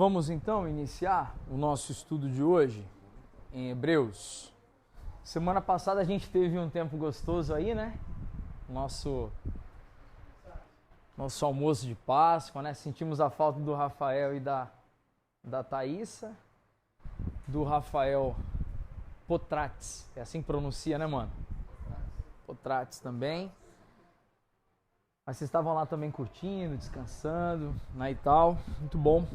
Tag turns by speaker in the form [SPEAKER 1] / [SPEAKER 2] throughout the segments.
[SPEAKER 1] Vamos então iniciar o nosso estudo de hoje em Hebreus. Semana passada a gente teve um tempo gostoso aí, né? Nosso almoço de Páscoa, né? Sentimos a falta do Rafael e da Thaísa, do Rafael Potrates, é assim que pronuncia, né, mano? Potrates também. Mas vocês estavam lá também curtindo, descansando, né, e tal, muito bom.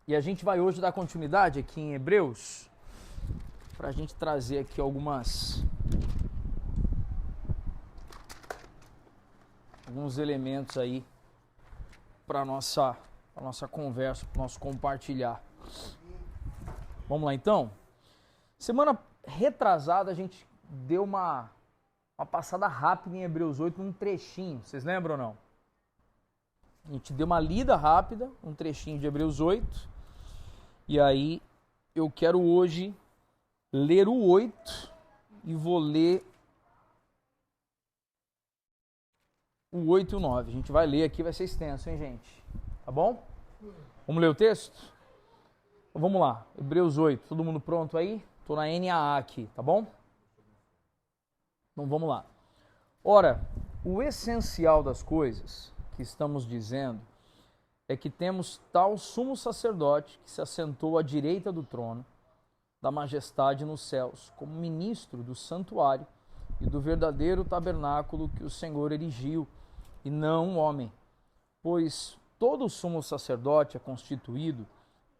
[SPEAKER 1] E a gente vai hoje dar continuidade aqui em Hebreus, para a gente trazer aqui alguns elementos aí para nossa conversa, para nosso compartilhar. Vamos lá então? Semana retrasada a gente deu uma passada rápida em Hebreus 8, num trechinho, vocês lembram ou não? A gente deu uma lida rápida, um trechinho de Hebreus 8, e aí eu quero hoje ler o 8 e vou ler o 8 e o 9. A gente vai ler aqui, vai ser extenso, hein, gente? Tá bom? Vamos ler o texto? Então, vamos lá, Hebreus 8, todo mundo pronto aí? Tô na NAA aqui, tá bom? Então vamos lá. Ora, o essencial das coisas que estamos dizendo é que temos tal sumo sacerdote que se assentou à direita do trono da majestade nos céus, como ministro do santuário e do verdadeiro tabernáculo que o Senhor erigiu, e não um homem. Pois todo sumo sacerdote é constituído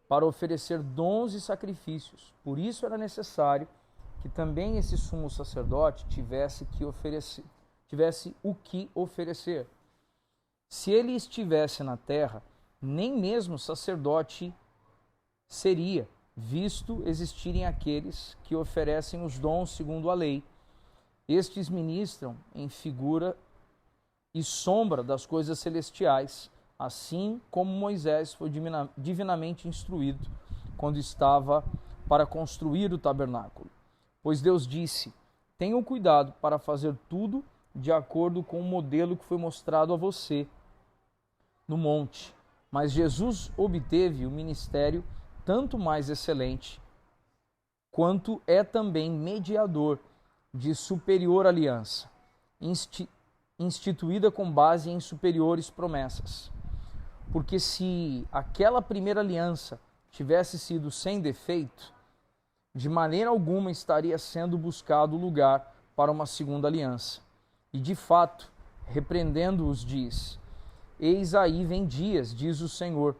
[SPEAKER 1] para oferecer dons e sacrifícios. Por isso era necessário que também esse sumo sacerdote tivesse o que oferecer. Se ele estivesse na terra, nem mesmo sacerdote seria, visto existirem aqueles que oferecem os dons segundo a lei. Estes ministram em figura e sombra das coisas celestiais, assim como Moisés foi divinamente instruído quando estava para construir o tabernáculo. Pois Deus disse: tenham cuidado para fazer tudo de acordo com o modelo que foi mostrado a você no monte. Mas Jesus obteve o ministério tanto mais excelente, quanto é também mediador de superior aliança, instituída com base em superiores promessas. Porque se aquela primeira aliança tivesse sido sem defeito, de maneira alguma estaria sendo buscado lugar para uma segunda aliança. E de fato, repreendendo-os, diz: eis aí vem dias, diz o Senhor,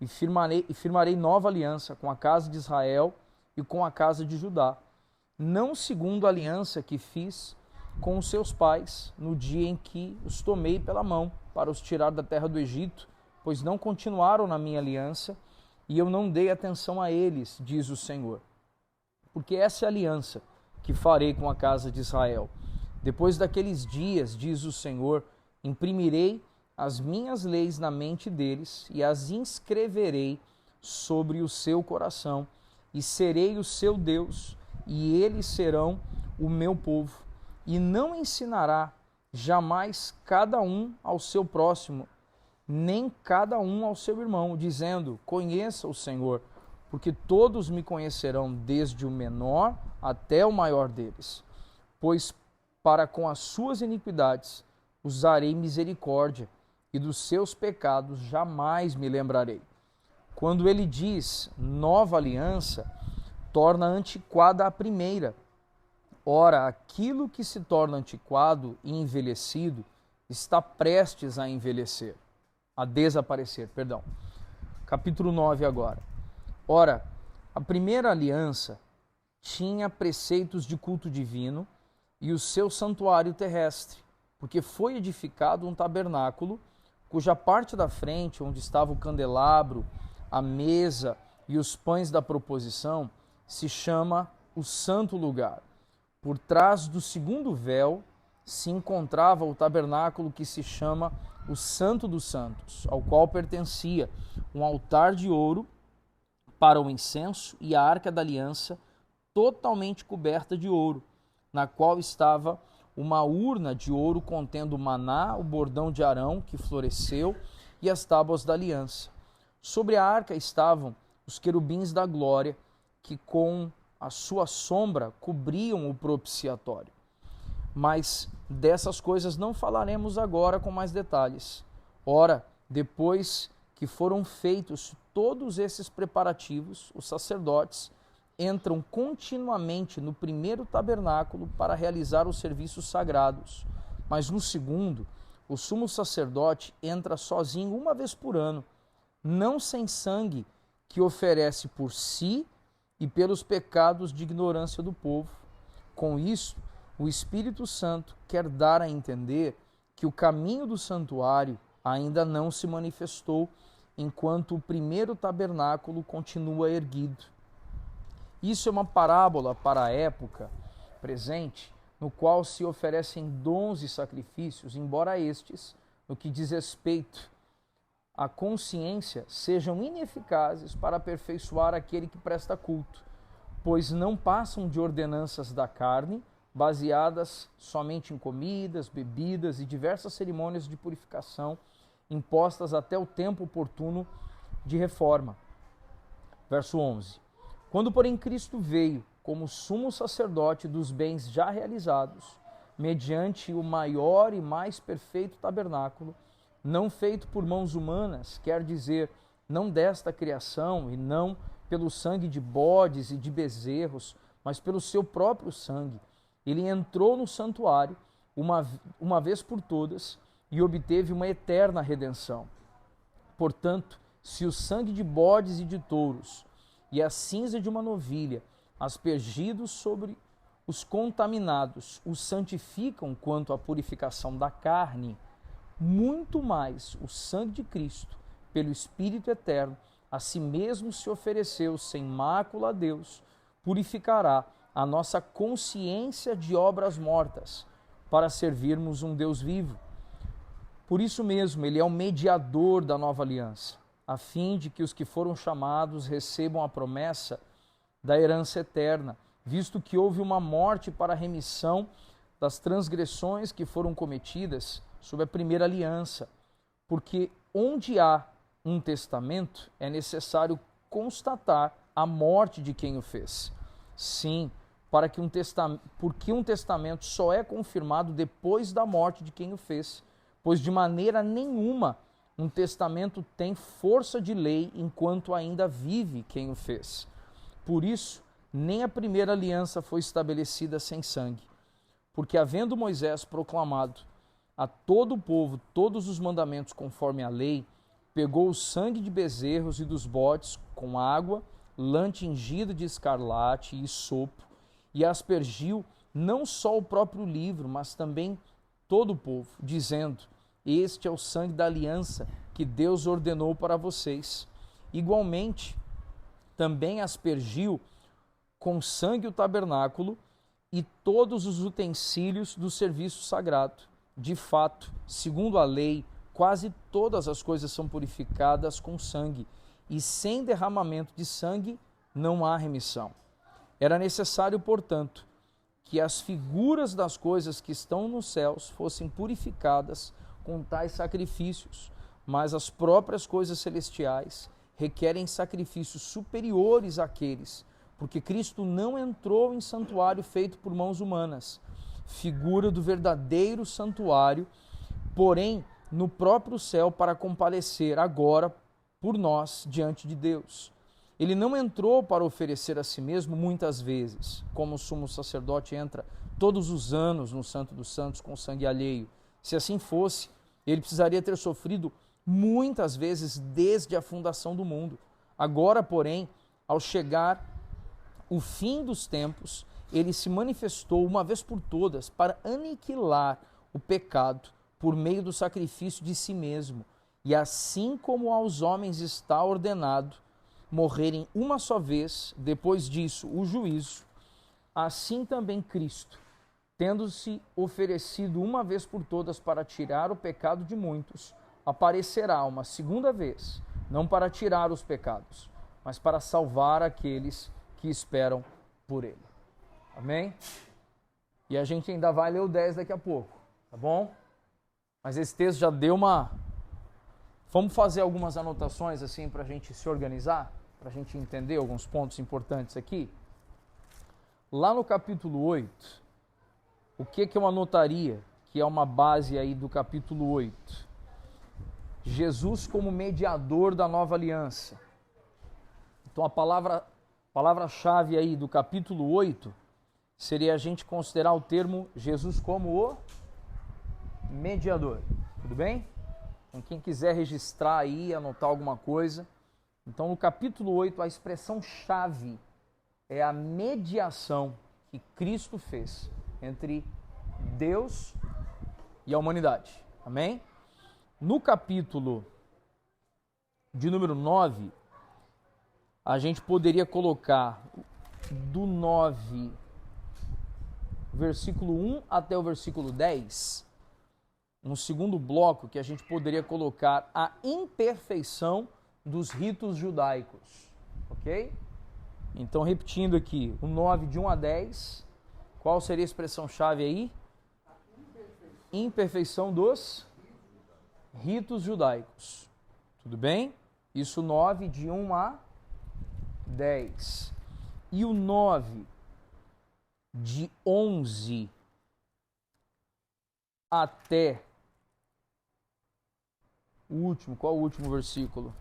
[SPEAKER 1] e firmarei nova aliança com a casa de Israel e com a casa de Judá, não segundo a aliança que fiz com os seus pais no dia em que os tomei pela mão para os tirar da terra do Egito, pois não continuaram na minha aliança, e eu não dei atenção a eles, diz o Senhor. Porque essa é a aliança que farei com a casa de Israel. Depois daqueles dias, diz o Senhor, imprimirei as minhas leis na mente deles e as inscreverei sobre o seu coração, e serei o seu Deus, e eles serão o meu povo. E não ensinará jamais cada um ao seu próximo, nem cada um ao seu irmão, dizendo: conheça o Senhor, porque todos me conhecerão, desde o menor até o maior deles. Pois para com as suas iniquidades usarei misericórdia, e dos seus pecados jamais me lembrarei. Quando ele diz nova aliança, torna antiquada a primeira. Ora, aquilo que se torna antiquado e envelhecido está prestes a desaparecer. Capítulo 9 agora. Ora, a primeira aliança tinha preceitos de culto divino e o seu santuário terrestre, porque foi edificado um tabernáculo, cuja parte da frente, onde estava o candelabro, a mesa e os pães da proposição, se chama o Santo Lugar. Por trás do segundo véu se encontrava o tabernáculo que se chama o Santo dos Santos, ao qual pertencia um altar de ouro para o incenso e a arca da aliança, totalmente coberta de ouro, na qual estava uma urna de ouro contendo o maná, o bordão de Arão que floresceu e as tábuas da aliança. Sobre a arca estavam os querubins da glória, que com a sua sombra cobriam o propiciatório. Mas dessas coisas não falaremos agora com mais detalhes. Ora, depois que foram feitos todos esses preparativos, os sacerdotes entram continuamente no primeiro tabernáculo para realizar os serviços sagrados, mas no segundo, o sumo sacerdote entra sozinho uma vez por ano, não sem sangue, que oferece por si e pelos pecados de ignorância do povo. Com isso, o Espírito Santo quer dar a entender que o caminho do santuário ainda não se manifestou, enquanto o primeiro tabernáculo continua erguido. Isso é uma parábola para a época presente, no qual se oferecem dons e sacrifícios, embora estes, no que diz respeito à consciência, sejam ineficazes para aperfeiçoar aquele que presta culto, pois não passam de ordenanças da carne, baseadas somente em comidas, bebidas e diversas cerimônias de purificação, impostas até o tempo oportuno de reforma. Verso 11. Quando, porém, Cristo veio como sumo sacerdote dos bens já realizados, mediante o maior e mais perfeito tabernáculo, não feito por mãos humanas, quer dizer, não desta criação e não pelo sangue de bodes e de bezerros, mas pelo seu próprio sangue, ele entrou no santuário uma vez por todas e obteve uma eterna redenção. Portanto, se o sangue de bodes e de touros e a cinza de uma novilha, aspergidos sobre os contaminados, os santificam quanto à purificação da carne, muito mais o sangue de Cristo, pelo Espírito eterno, a si mesmo se ofereceu sem mácula a Deus, purificará a nossa consciência de obras mortas, para servirmos um Deus vivo. Por isso mesmo, ele é o mediador da nova aliança, a fim de que os que foram chamados recebam a promessa da herança eterna, visto que houve uma morte para a remissão das transgressões que foram cometidas sob a primeira aliança. Porque onde há um testamento, é necessário constatar a morte de quem o fez. Sim, porque um testamento só é confirmado depois da morte de quem o fez, pois de maneira nenhuma um testamento tem força de lei enquanto ainda vive quem o fez. Por isso, nem a primeira aliança foi estabelecida sem sangue, porque havendo Moisés proclamado a todo o povo todos os mandamentos conforme a lei, pegou o sangue de bezerros e dos bodes com água, lã tingida de escarlate e sopo, e aspergiu não só o próprio livro, mas também todo o povo, dizendo: este é o sangue da aliança que Deus ordenou para vocês. Igualmente, também aspergiu com sangue o tabernáculo e todos os utensílios do serviço sagrado. De fato, segundo a lei, quase todas as coisas são purificadas com sangue, e sem derramamento de sangue não há remissão. Era necessário, portanto, que as figuras das coisas que estão nos céus fossem purificadas com tais sacrifícios, mas as próprias coisas celestiais requerem sacrifícios superiores àqueles, porque Cristo não entrou em santuário feito por mãos humanas, figura do verdadeiro santuário, porém no próprio céu para comparecer agora por nós diante de Deus. Ele não entrou para oferecer a si mesmo muitas vezes, como o sumo sacerdote entra todos os anos no Santo dos Santos com sangue alheio. Se assim fosse, ele precisaria ter sofrido muitas vezes desde a fundação do mundo. Agora, porém, ao chegar o fim dos tempos, ele se manifestou uma vez por todas para aniquilar o pecado por meio do sacrifício de si mesmo. E assim como aos homens está ordenado morrerem uma só vez, depois disso o juízo, assim também Cristo, tendo-se oferecido uma vez por todas para tirar o pecado de muitos, aparecerá uma segunda vez, não para tirar os pecados, mas para salvar aqueles que esperam por ele. Amém? E a gente ainda vai ler o 10 daqui a pouco, tá bom? Mas esse texto já deu uma Vamos fazer algumas anotações assim para a gente se organizar, para a gente entender alguns pontos importantes aqui. Lá no capítulo 8, o que eu anotaria, que é uma base aí do capítulo 8? Jesus como mediador da nova aliança. Então a palavra-chave aí do capítulo 8 seria a gente considerar o termo Jesus como o mediador. Tudo bem? Então quem quiser registrar aí, anotar alguma coisa. Então no capítulo 8 a expressão-chave é a mediação que Cristo fez entre Deus e a humanidade. Amém? No capítulo de número 9, a gente poderia colocar do 9, versículo 1 até o versículo 10, um segundo bloco que a gente poderia colocar a imperfeição dos ritos judaicos. Ok? Então, repetindo aqui, o 9 de 1 a 10, qual seria a expressão-chave aí? Imperfeição dos ritos judaicos. Tudo bem? Isso 9 de 1 a 10. E o 9 de 11 até o último, qual o último versículo?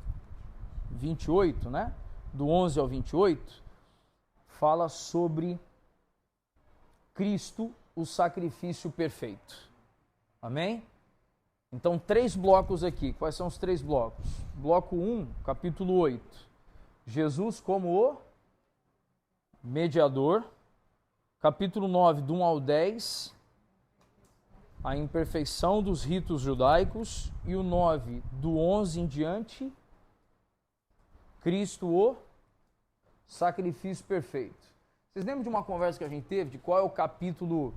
[SPEAKER 1] 28, né? Do 11 ao 28, fala sobre Cristo, o sacrifício perfeito. Amém? Então, 3 blocos aqui. Quais são os 3 blocos? Bloco 1, capítulo 8. Jesus como o mediador. Capítulo 9, do 1 ao 10, a imperfeição dos ritos judaicos. E o 9, do 11 em diante, Cristo, o sacrifício perfeito. Vocês lembram de uma conversa que a gente teve de qual é o capítulo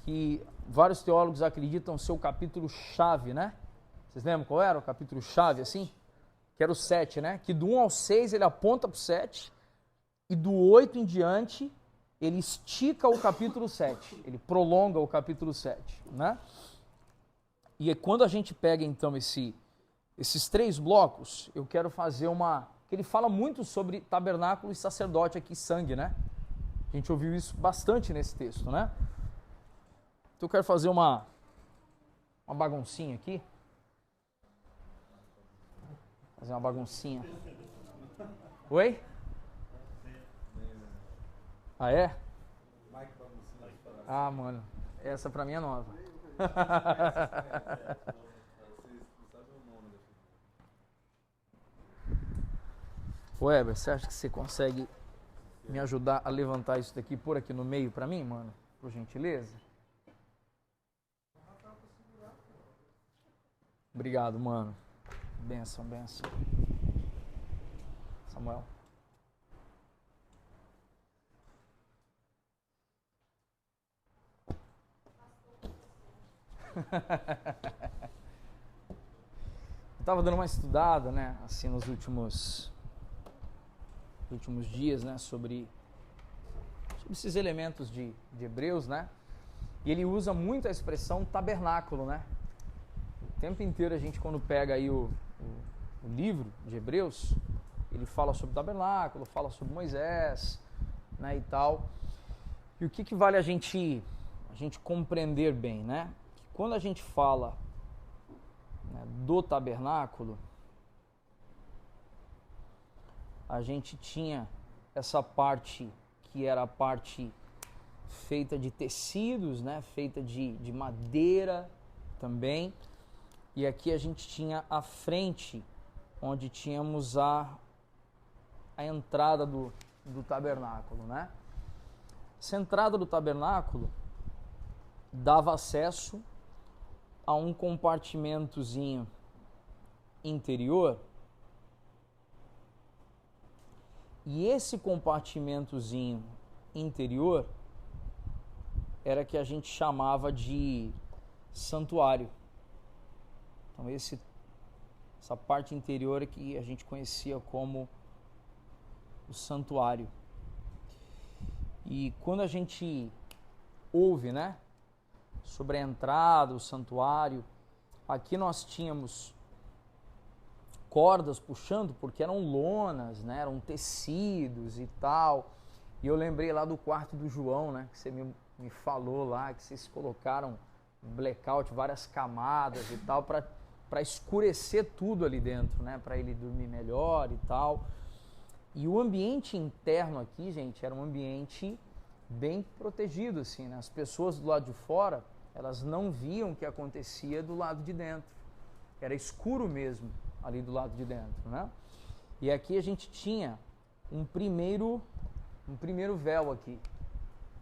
[SPEAKER 1] que vários teólogos acreditam ser o capítulo chave, né? Vocês lembram qual era o capítulo chave, assim? Que era o 7, né? Que do 1 ao 6 ele aponta para o 7 e do 8 em diante ele estica o capítulo 7, ele prolonga o capítulo 7, né? E quando a gente pega então esses 3 blocos, eu quero fazer que ele fala muito sobre tabernáculo e sacerdote aqui, sangue, né? A gente ouviu isso bastante nesse texto, né? Então eu quero fazer uma baguncinha aqui. Fazer uma baguncinha. Oi? Ah, é? Ah, mano, essa pra mim é nova. Ô, Heber, você acha que você consegue me ajudar a levantar isso daqui, pôr aqui no meio pra mim, mano? Por gentileza? Obrigado, mano. Benção, benção. Samuel. Eu tava dando uma estudada, né, assim, nos últimos dias, né, sobre esses elementos de Hebreus, né, e ele usa muito a expressão tabernáculo, né. O tempo inteiro a gente, quando pega aí o livro de Hebreus, ele fala sobre o tabernáculo, fala sobre Moisés, né, e tal. E o que vale a gente compreender bem, né? Que quando a gente fala, né, do tabernáculo, a gente tinha essa parte que era a parte feita de tecidos, né, feita de madeira também. E aqui a gente tinha a frente, onde tínhamos a entrada do tabernáculo, né? Essa entrada do tabernáculo dava acesso a um compartimentozinho interior. E esse compartimentozinho interior era que a gente chamava de santuário. Então essa parte interior é que a gente conhecia como o santuário. E quando a gente ouve, né, sobre a entrada, o santuário, aqui nós tínhamos cordas puxando, porque eram lonas, né? Eram tecidos e tal. E eu lembrei lá do quarto do João, né? Que você me falou lá, que vocês colocaram blackout, várias camadas e tal, para escurecer tudo ali dentro, né? Para ele dormir melhor e tal. E o ambiente interno aqui, gente, era um ambiente bem protegido, assim, né? As pessoas do lado de fora, elas não viam o que acontecia do lado de dentro. Era escuro mesmo ali do lado de dentro, né? E aqui a gente tinha um primeiro véu aqui,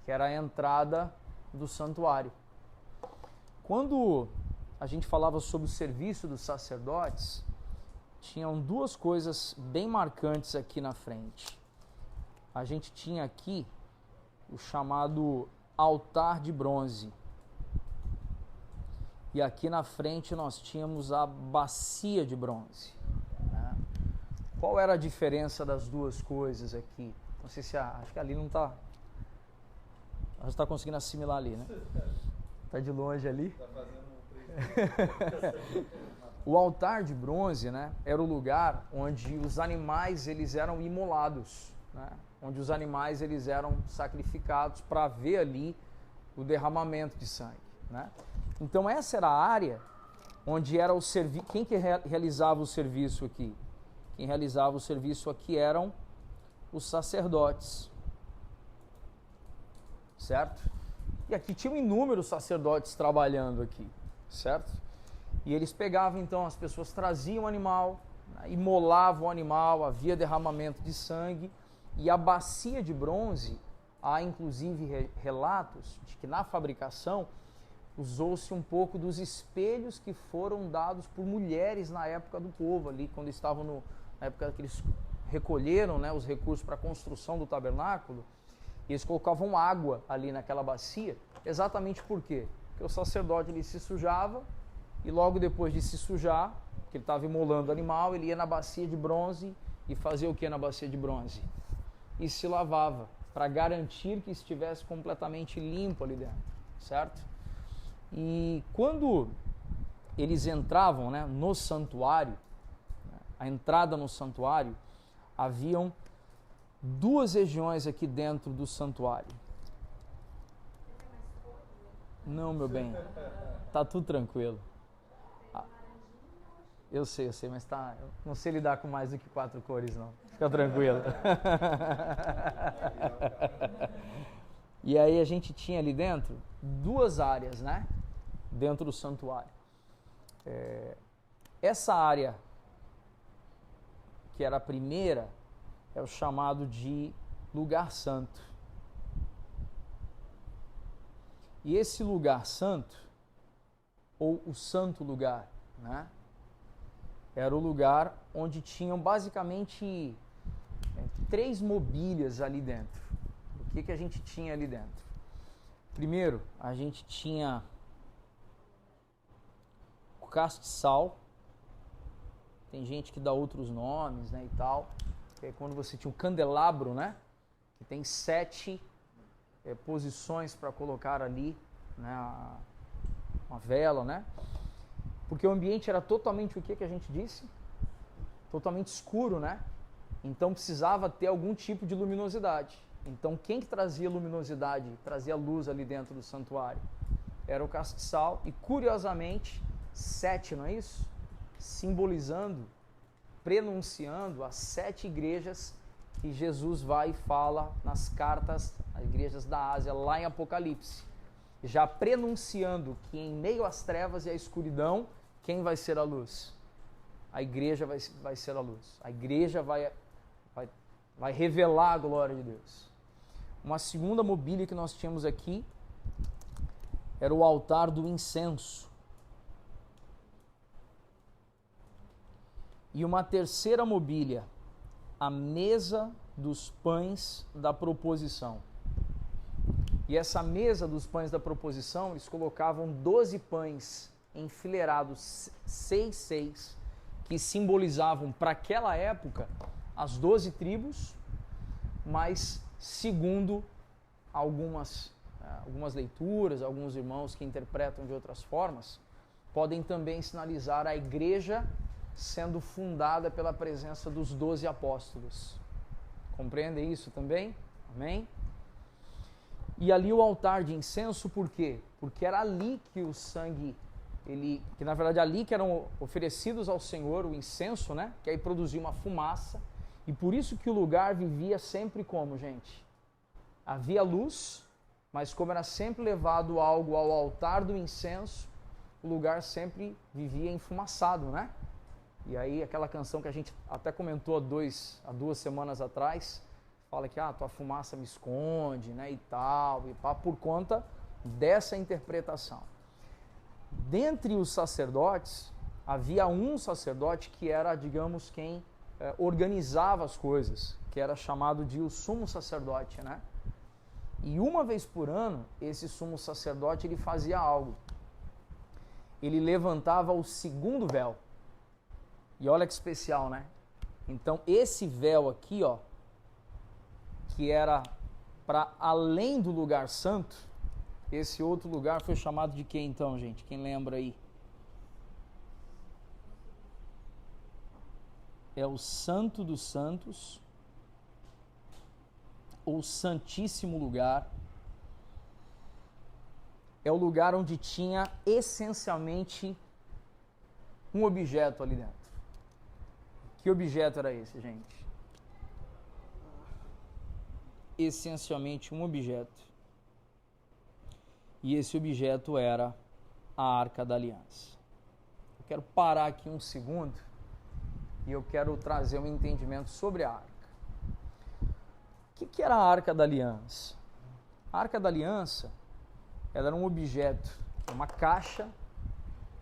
[SPEAKER 1] que era a entrada do santuário. Quando a gente falava sobre o serviço dos sacerdotes, tinham duas coisas bem marcantes aqui na frente. A gente tinha aqui o chamado altar de bronze. E aqui na frente nós tínhamos a bacia de bronze, né? Qual era a diferença das duas coisas aqui? Não sei se acho que ali não está. Você está conseguindo assimilar ali, né? Está de longe ali. Está fazendo O altar de bronze, né, era o lugar onde os animais eles eram imolados, né? Onde os animais eles eram sacrificados para ver ali o derramamento de sangue, né? Então essa era a área onde era o serviço. Quem que realizava o serviço aqui? Quem realizava o serviço aqui eram os sacerdotes, certo? E aqui tinham inúmeros sacerdotes trabalhando aqui, certo? E eles pegavam então, as pessoas traziam o animal, né, imolavam o animal, havia derramamento de sangue, e a bacia de bronze, há inclusive relatos de que na fabricação usou-se um pouco dos espelhos que foram dados por mulheres na época do povo ali, quando estavam na época que eles recolheram, né, os recursos para a construção do tabernáculo, e eles colocavam água ali naquela bacia, exatamente por quê? Porque o sacerdote ele se sujava, e logo depois de se sujar, que ele estava imolando o animal, ele ia na bacia de bronze e fazia o que na bacia de bronze? E se lavava, para garantir que estivesse completamente limpo ali dentro, certo? E quando eles entravam, né, no santuário, a entrada no santuário, haviam duas regiões aqui dentro do santuário. Não, meu bem, tá tudo tranquilo. Eu sei, mas tá. Eu não sei lidar com mais do que 4 cores, não. Fica tranquilo. E aí a gente tinha ali dentro duas áreas, né? Dentro do santuário. Essa área, que era a primeira, é o chamado de lugar santo. E esse lugar santo, ou o santo lugar, né? Era o lugar onde tinham basicamente 3 mobílias ali dentro. O que a gente tinha ali dentro? Primeiro, a gente tinha o castiçal. Tem gente que dá outros nomes, né, e tal. Que é quando você tinha o candelabro, né? Que tem 7 posições para colocar ali, né, uma vela, né? Porque o ambiente era totalmente o que a gente disse? Totalmente escuro, né? Então precisava ter algum tipo de luminosidade. Então quem que trazia luminosidade, trazia luz ali dentro do santuário? Era o castiçal e, curiosamente, 7, não é isso? Simbolizando, prenunciando as 7 igrejas que Jesus vai e fala nas cartas, as igrejas da Ásia, lá em Apocalipse. Já prenunciando que em meio às trevas e à escuridão, quem vai ser a luz? A igreja vai ser a luz. A igreja vai revelar a glória de Deus. Uma segunda mobília que nós tínhamos aqui era o altar do incenso. E uma terceira mobília, a mesa dos pães da proposição. E essa mesa dos pães da proposição, eles colocavam 12 pães enfileirados 6, que simbolizavam para aquela época as 12 tribos, mas segundo algumas leituras, alguns irmãos que interpretam de outras formas, podem também sinalizar a igreja sendo fundada pela presença dos 12 apóstolos. Compreendem isso também? Amém? E ali o altar de incenso, por quê? Porque era ali que o sangue, que na verdade ali que eram oferecidos ao Senhor o incenso, né? Que aí produzia uma fumaça. E por isso que o lugar vivia sempre como, gente? Havia luz, mas como era sempre levado algo ao altar do incenso, o lugar sempre vivia enfumaçado, né? E aí aquela canção que a gente até comentou há 2 semanas atrás, fala que tua fumaça me esconde, né, e tal, e pá, por conta dessa interpretação. Dentre os sacerdotes, havia um sacerdote que era, digamos, quem organizava as coisas, que era chamado de o sumo sacerdote, né? E uma vez por ano, esse sumo sacerdote, ele fazia algo. Ele levantava o segundo véu. E olha que especial, né? Então, esse véu aqui, ó, que era para além do lugar santo, esse outro lugar foi chamado de quê então, gente? Quem lembra aí? É o Santo dos Santos, ou Santíssimo Lugar. É o lugar onde tinha essencialmente um objeto ali dentro. Que objeto era esse, gente? Essencialmente um objeto. E esse objeto era a Arca da Aliança. Eu quero parar aqui um segundo e eu quero trazer um entendimento sobre a Arca. O que era a Arca da Aliança? A Arca da Aliança, ela era um objeto, uma caixa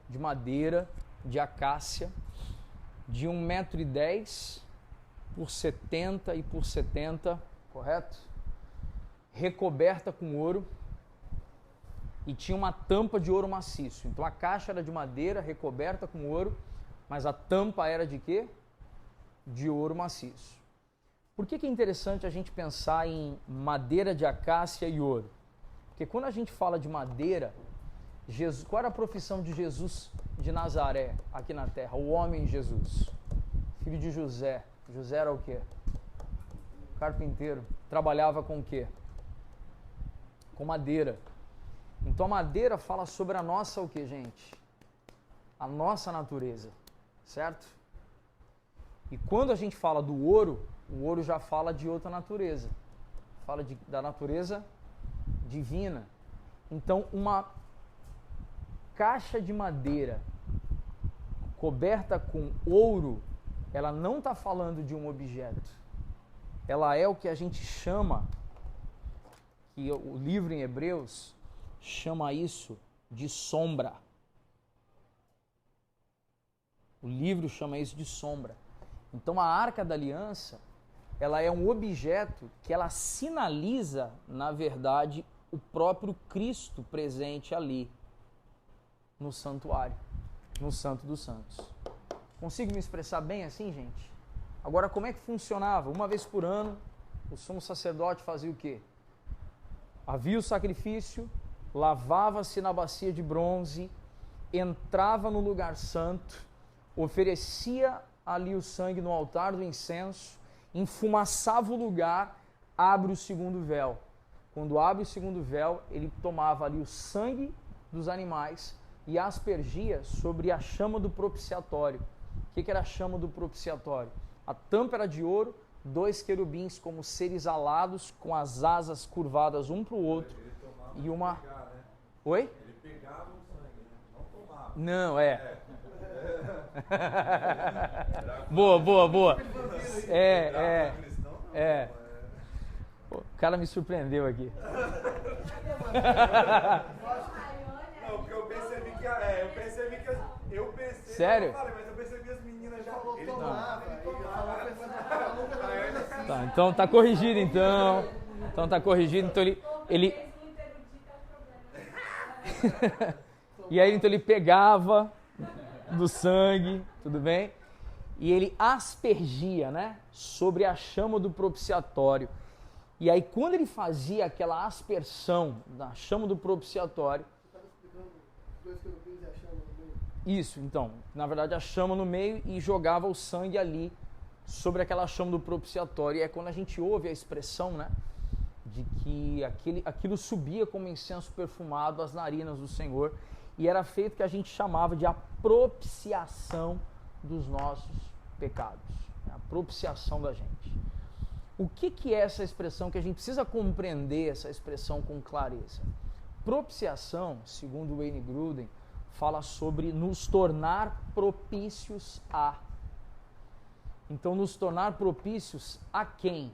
[SPEAKER 1] de madeira, de acácia, de 1,10 m por 70 e por 70, correto? Recoberta com ouro e tinha uma tampa de ouro maciço. Então a caixa era de madeira recoberta com ouro, mas a tampa era de quê? De ouro maciço. Por que é interessante a gente pensar em madeira de acácia e ouro? Porque quando a gente fala de madeira, Jesus, qual era a profissão de Jesus de Nazaré aqui na terra? O homem Jesus, filho de José. José era o quê? Carpinteiro. Trabalhava com o quê? Com madeira. Então a madeira fala sobre a nossa o quê, gente? A nossa natureza, certo? E quando a gente fala do ouro, o ouro já fala de outra natureza. Fala da natureza divina. Então uma caixa de madeira coberta com ouro, ela não está falando de um objeto. Ela é o que a gente chama, que o livro em Hebreus chama isso de sombra. O livro chama isso de sombra. Então a Arca da Aliança, ela é um objeto que ela sinaliza, na verdade, o próprio Cristo presente ali no santuário, no Santo dos Santos. Consigo me expressar bem assim, gente? Agora, como é que funcionava? Uma vez por ano, o sumo sacerdote fazia o quê? Havia o sacrifício, lavava-se na bacia de bronze, entrava no lugar santo, oferecia ali o sangue no altar do incenso, enfumaçava o lugar, abre o segundo véu. Quando abre o segundo véu, ele tomava ali o sangue dos animais e aspergia sobre a chama do propiciatório. O que era a chama do propiciatório? A tampa era de ouro, 2 querubins como seres alados, com as asas curvadas um para o outro. E uma...
[SPEAKER 2] Pegar, né?
[SPEAKER 1] Oi?
[SPEAKER 2] Ele pegava o sangue, né? Não tomava.
[SPEAKER 1] Não, Boa. Pô, o cara me surpreendeu aqui.
[SPEAKER 2] Não, porque eu percebi que... Eu pensei...
[SPEAKER 1] Sério?
[SPEAKER 2] Mas eu percebi as meninas já... Ele
[SPEAKER 3] tomava.
[SPEAKER 1] Tá, então tá corrigido então. Então tá corrigido, então ele... E aí então ele pegava do sangue, tudo bem? E ele aspergia, né, sobre a chama do propiciatório. E aí quando ele fazia aquela aspersão na chama do propiciatório... Isso, então, na verdade a chama no meio e jogava o sangue ali sobre aquela chama do propiciatório. E é quando a gente ouve a expressão, né, de que aquilo subia como incenso perfumado às narinas do Senhor, e era feito que a gente chamava de a propiciação dos nossos pecados, a propiciação da gente. O que é essa expressão que a gente precisa compreender, essa expressão com clareza? Propiciação, segundo Wayne Grudem, fala sobre nos tornar propícios a. Então, nos tornar propícios a quem?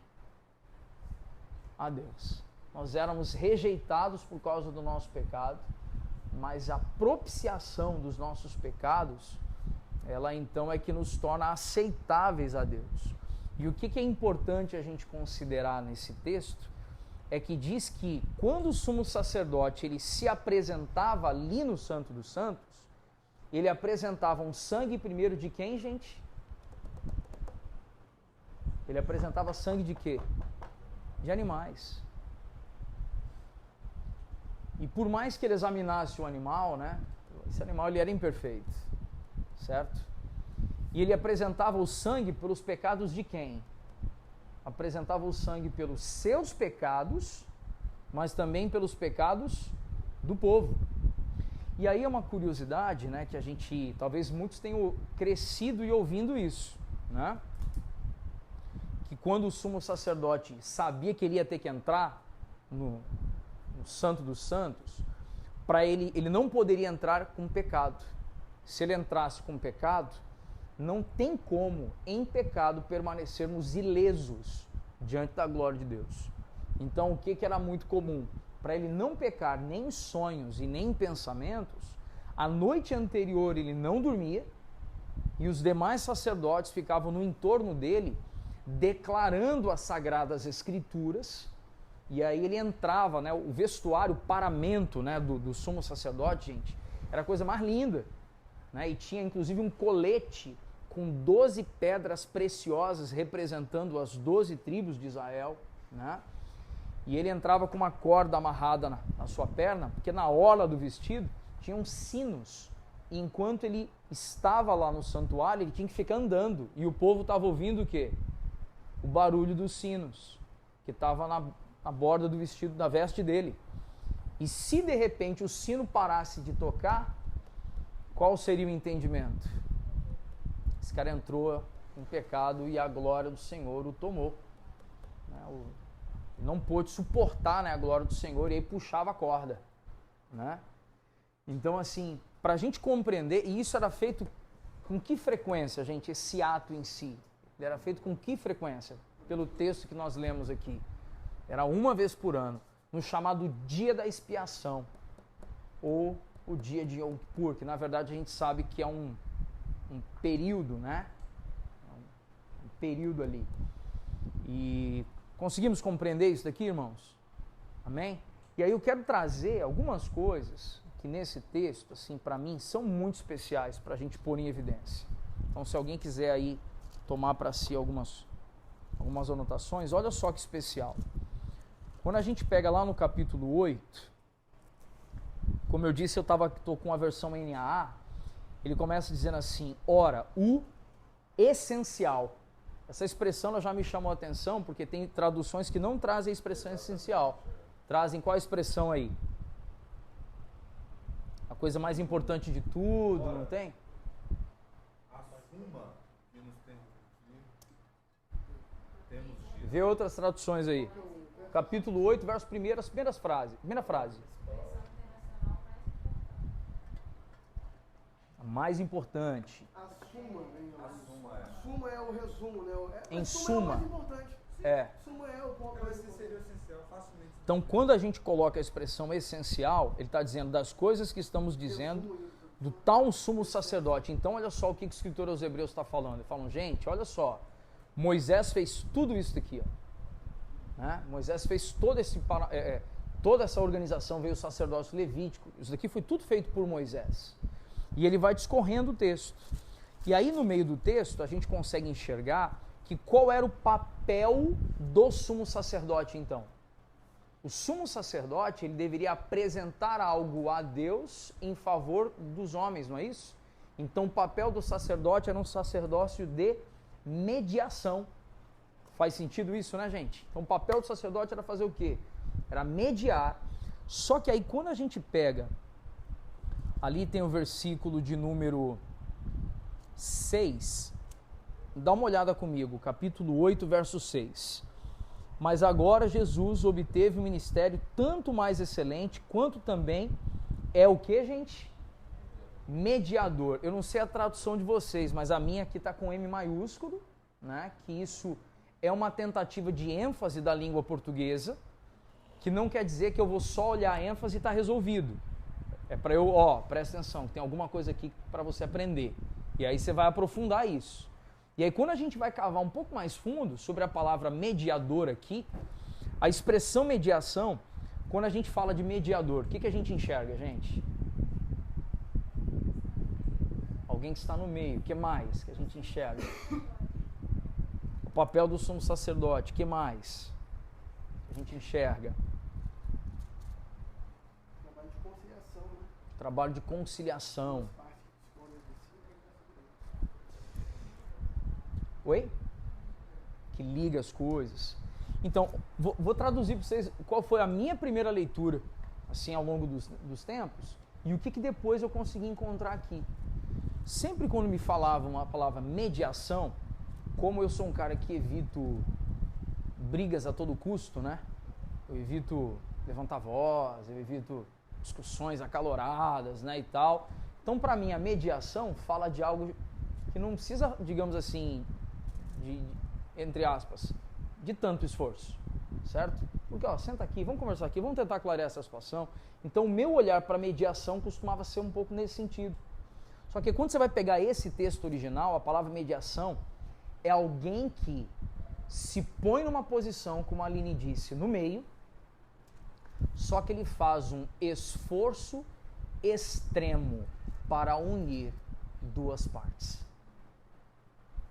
[SPEAKER 1] A Deus. Nós éramos rejeitados por causa do nosso pecado, mas a propiciação dos nossos pecados, ela então é que nos torna aceitáveis a Deus. E o que é importante a gente considerar nesse texto é que diz que quando o sumo sacerdote ele se apresentava ali no Santo dos Santos, ele apresentava um sangue primeiro de quem, gente? Ele apresentava sangue de quê? De animais. E por mais que ele examinasse o animal, né, esse animal ele era imperfeito, certo? E ele apresentava o sangue pelos pecados de quem? Apresentava o sangue pelos seus pecados, mas também pelos pecados do povo. E aí é uma curiosidade, né, que a gente, talvez muitos tenham crescido e ouvindo isso, né? Que quando o sumo sacerdote sabia que ele ia ter que entrar no Santo dos Santos, para ele não poderia entrar com pecado. Se ele entrasse com pecado, não tem como, em pecado, permanecermos ilesos diante da glória de Deus. Então, o que era muito comum? Para ele não pecar nem em sonhos e nem em pensamentos, a noite anterior ele não dormia, e os demais sacerdotes ficavam no entorno dele, declarando as sagradas escrituras, e aí ele entrava, né, o vestuário, o paramento, né, do sumo sacerdote, gente, era a coisa mais linda, né, e tinha inclusive um colete com 12 pedras preciosas representando as 12 tribos de Israel, né, e ele entrava com uma corda amarrada na sua perna, porque na orla do vestido tinham sinos, e enquanto ele estava lá no santuário, ele tinha que ficar andando, e o povo estava ouvindo o quê? O barulho dos sinos, que estava na borda do vestido, da veste dele. E se de repente o sino parasse de tocar, qual seria o entendimento? Esse cara entrou em pecado e a glória do Senhor o tomou. Não pôde suportar, né, a glória do Senhor, e aí puxava a corda, né? Então, assim, para a gente compreender, e isso era feito com que frequência, gente, esse ato em si? Ele era feito com que frequência? Pelo texto que nós lemos aqui. Era uma vez por ano, no chamado Dia da Expiação, ou o dia de Yom Kippur, que na verdade a gente sabe que é um período, né? Um período ali. E conseguimos compreender isso daqui, irmãos? Amém? E aí eu quero trazer algumas coisas que nesse texto, assim, para mim, são muito especiais para a gente pôr em evidência. Então, se alguém quiser aí tomar para si algumas anotações, olha só que especial. Quando a gente pega lá no capítulo 8, como eu disse, eu estou com a versão NAA, ele começa dizendo assim, ora, o essencial. Essa expressão ela já me chamou a atenção, porque tem traduções que não trazem a expressão essencial. Trazem qual a expressão aí? A coisa mais importante de tudo, ora, não tem?
[SPEAKER 2] A suma que nos temos de...
[SPEAKER 1] Vê outras traduções aí. Capítulo 8, verso 1, primeira frase. A mais importante.
[SPEAKER 3] A suma é o resumo, né?
[SPEAKER 1] Em
[SPEAKER 3] suma.
[SPEAKER 1] suma.
[SPEAKER 3] É o mais importante.
[SPEAKER 1] É.
[SPEAKER 3] Suma é o ponto mais importante.
[SPEAKER 2] Seria essencial, facilmente.
[SPEAKER 1] Então, quando a gente coloca a expressão essencial, ele está dizendo das coisas que estamos dizendo do tal sumo sacerdote. Então, olha só o que o escritor aos Hebreus está falando. Ele fala, gente, olha só, Moisés fez tudo isso daqui, ó. Né? Moisés fez toda essa organização, veio o sacerdócio levítico. Isso daqui foi tudo feito por Moisés. E ele vai discorrendo o texto. E aí, no meio do texto, a gente consegue enxergar que qual era o papel do sumo sacerdote, então. O sumo sacerdote, ele deveria apresentar algo a Deus em favor dos homens, não é isso? Então o papel do sacerdote era um sacerdócio de mediação. Faz sentido isso, né, gente? Então o papel do sacerdote era fazer o quê? Era mediar. Só que aí quando a gente pega, ali tem o versículo de número 6, dá uma olhada comigo, capítulo 8, verso 6. Mas agora Jesus obteve um ministério tanto mais excelente, quanto também é o que, gente? Mediador. Eu não sei a tradução de vocês, mas a minha aqui está com M maiúsculo, né? Que isso é uma tentativa de ênfase da língua portuguesa, que não quer dizer que eu vou só olhar a ênfase e está resolvido. É para eu, presta atenção, tem alguma coisa aqui para você aprender. E aí você vai aprofundar isso. E aí quando a gente vai cavar um pouco mais fundo sobre a palavra mediador aqui, a expressão mediação, quando a gente fala de mediador, o que a gente enxerga, gente? Alguém que está no meio, o que mais que a gente enxerga? O papel do sumo sacerdote, o que mais a gente enxerga?
[SPEAKER 3] Trabalho de conciliação, né?
[SPEAKER 1] Trabalho de conciliação. Oi? Que liga as coisas. Então, vou traduzir para vocês qual foi a minha primeira leitura, assim, ao longo dos tempos, e o que depois eu consegui encontrar aqui. Sempre quando me falavam a palavra mediação, como eu sou um cara que evito brigas a todo custo, né? Eu evito levantar voz, eu evito discussões acaloradas, né, e tal. Então, para mim, a mediação fala de algo que não precisa, digamos assim, entre aspas, de tanto esforço, certo? Porque, senta aqui, vamos conversar aqui, vamos tentar clarear essa situação. Então, o meu olhar para mediação costumava ser um pouco nesse sentido. Só que quando você vai pegar esse texto original, a palavra mediação é alguém que se põe numa posição, como a Aline disse, no meio, só que ele faz um esforço extremo para unir duas partes.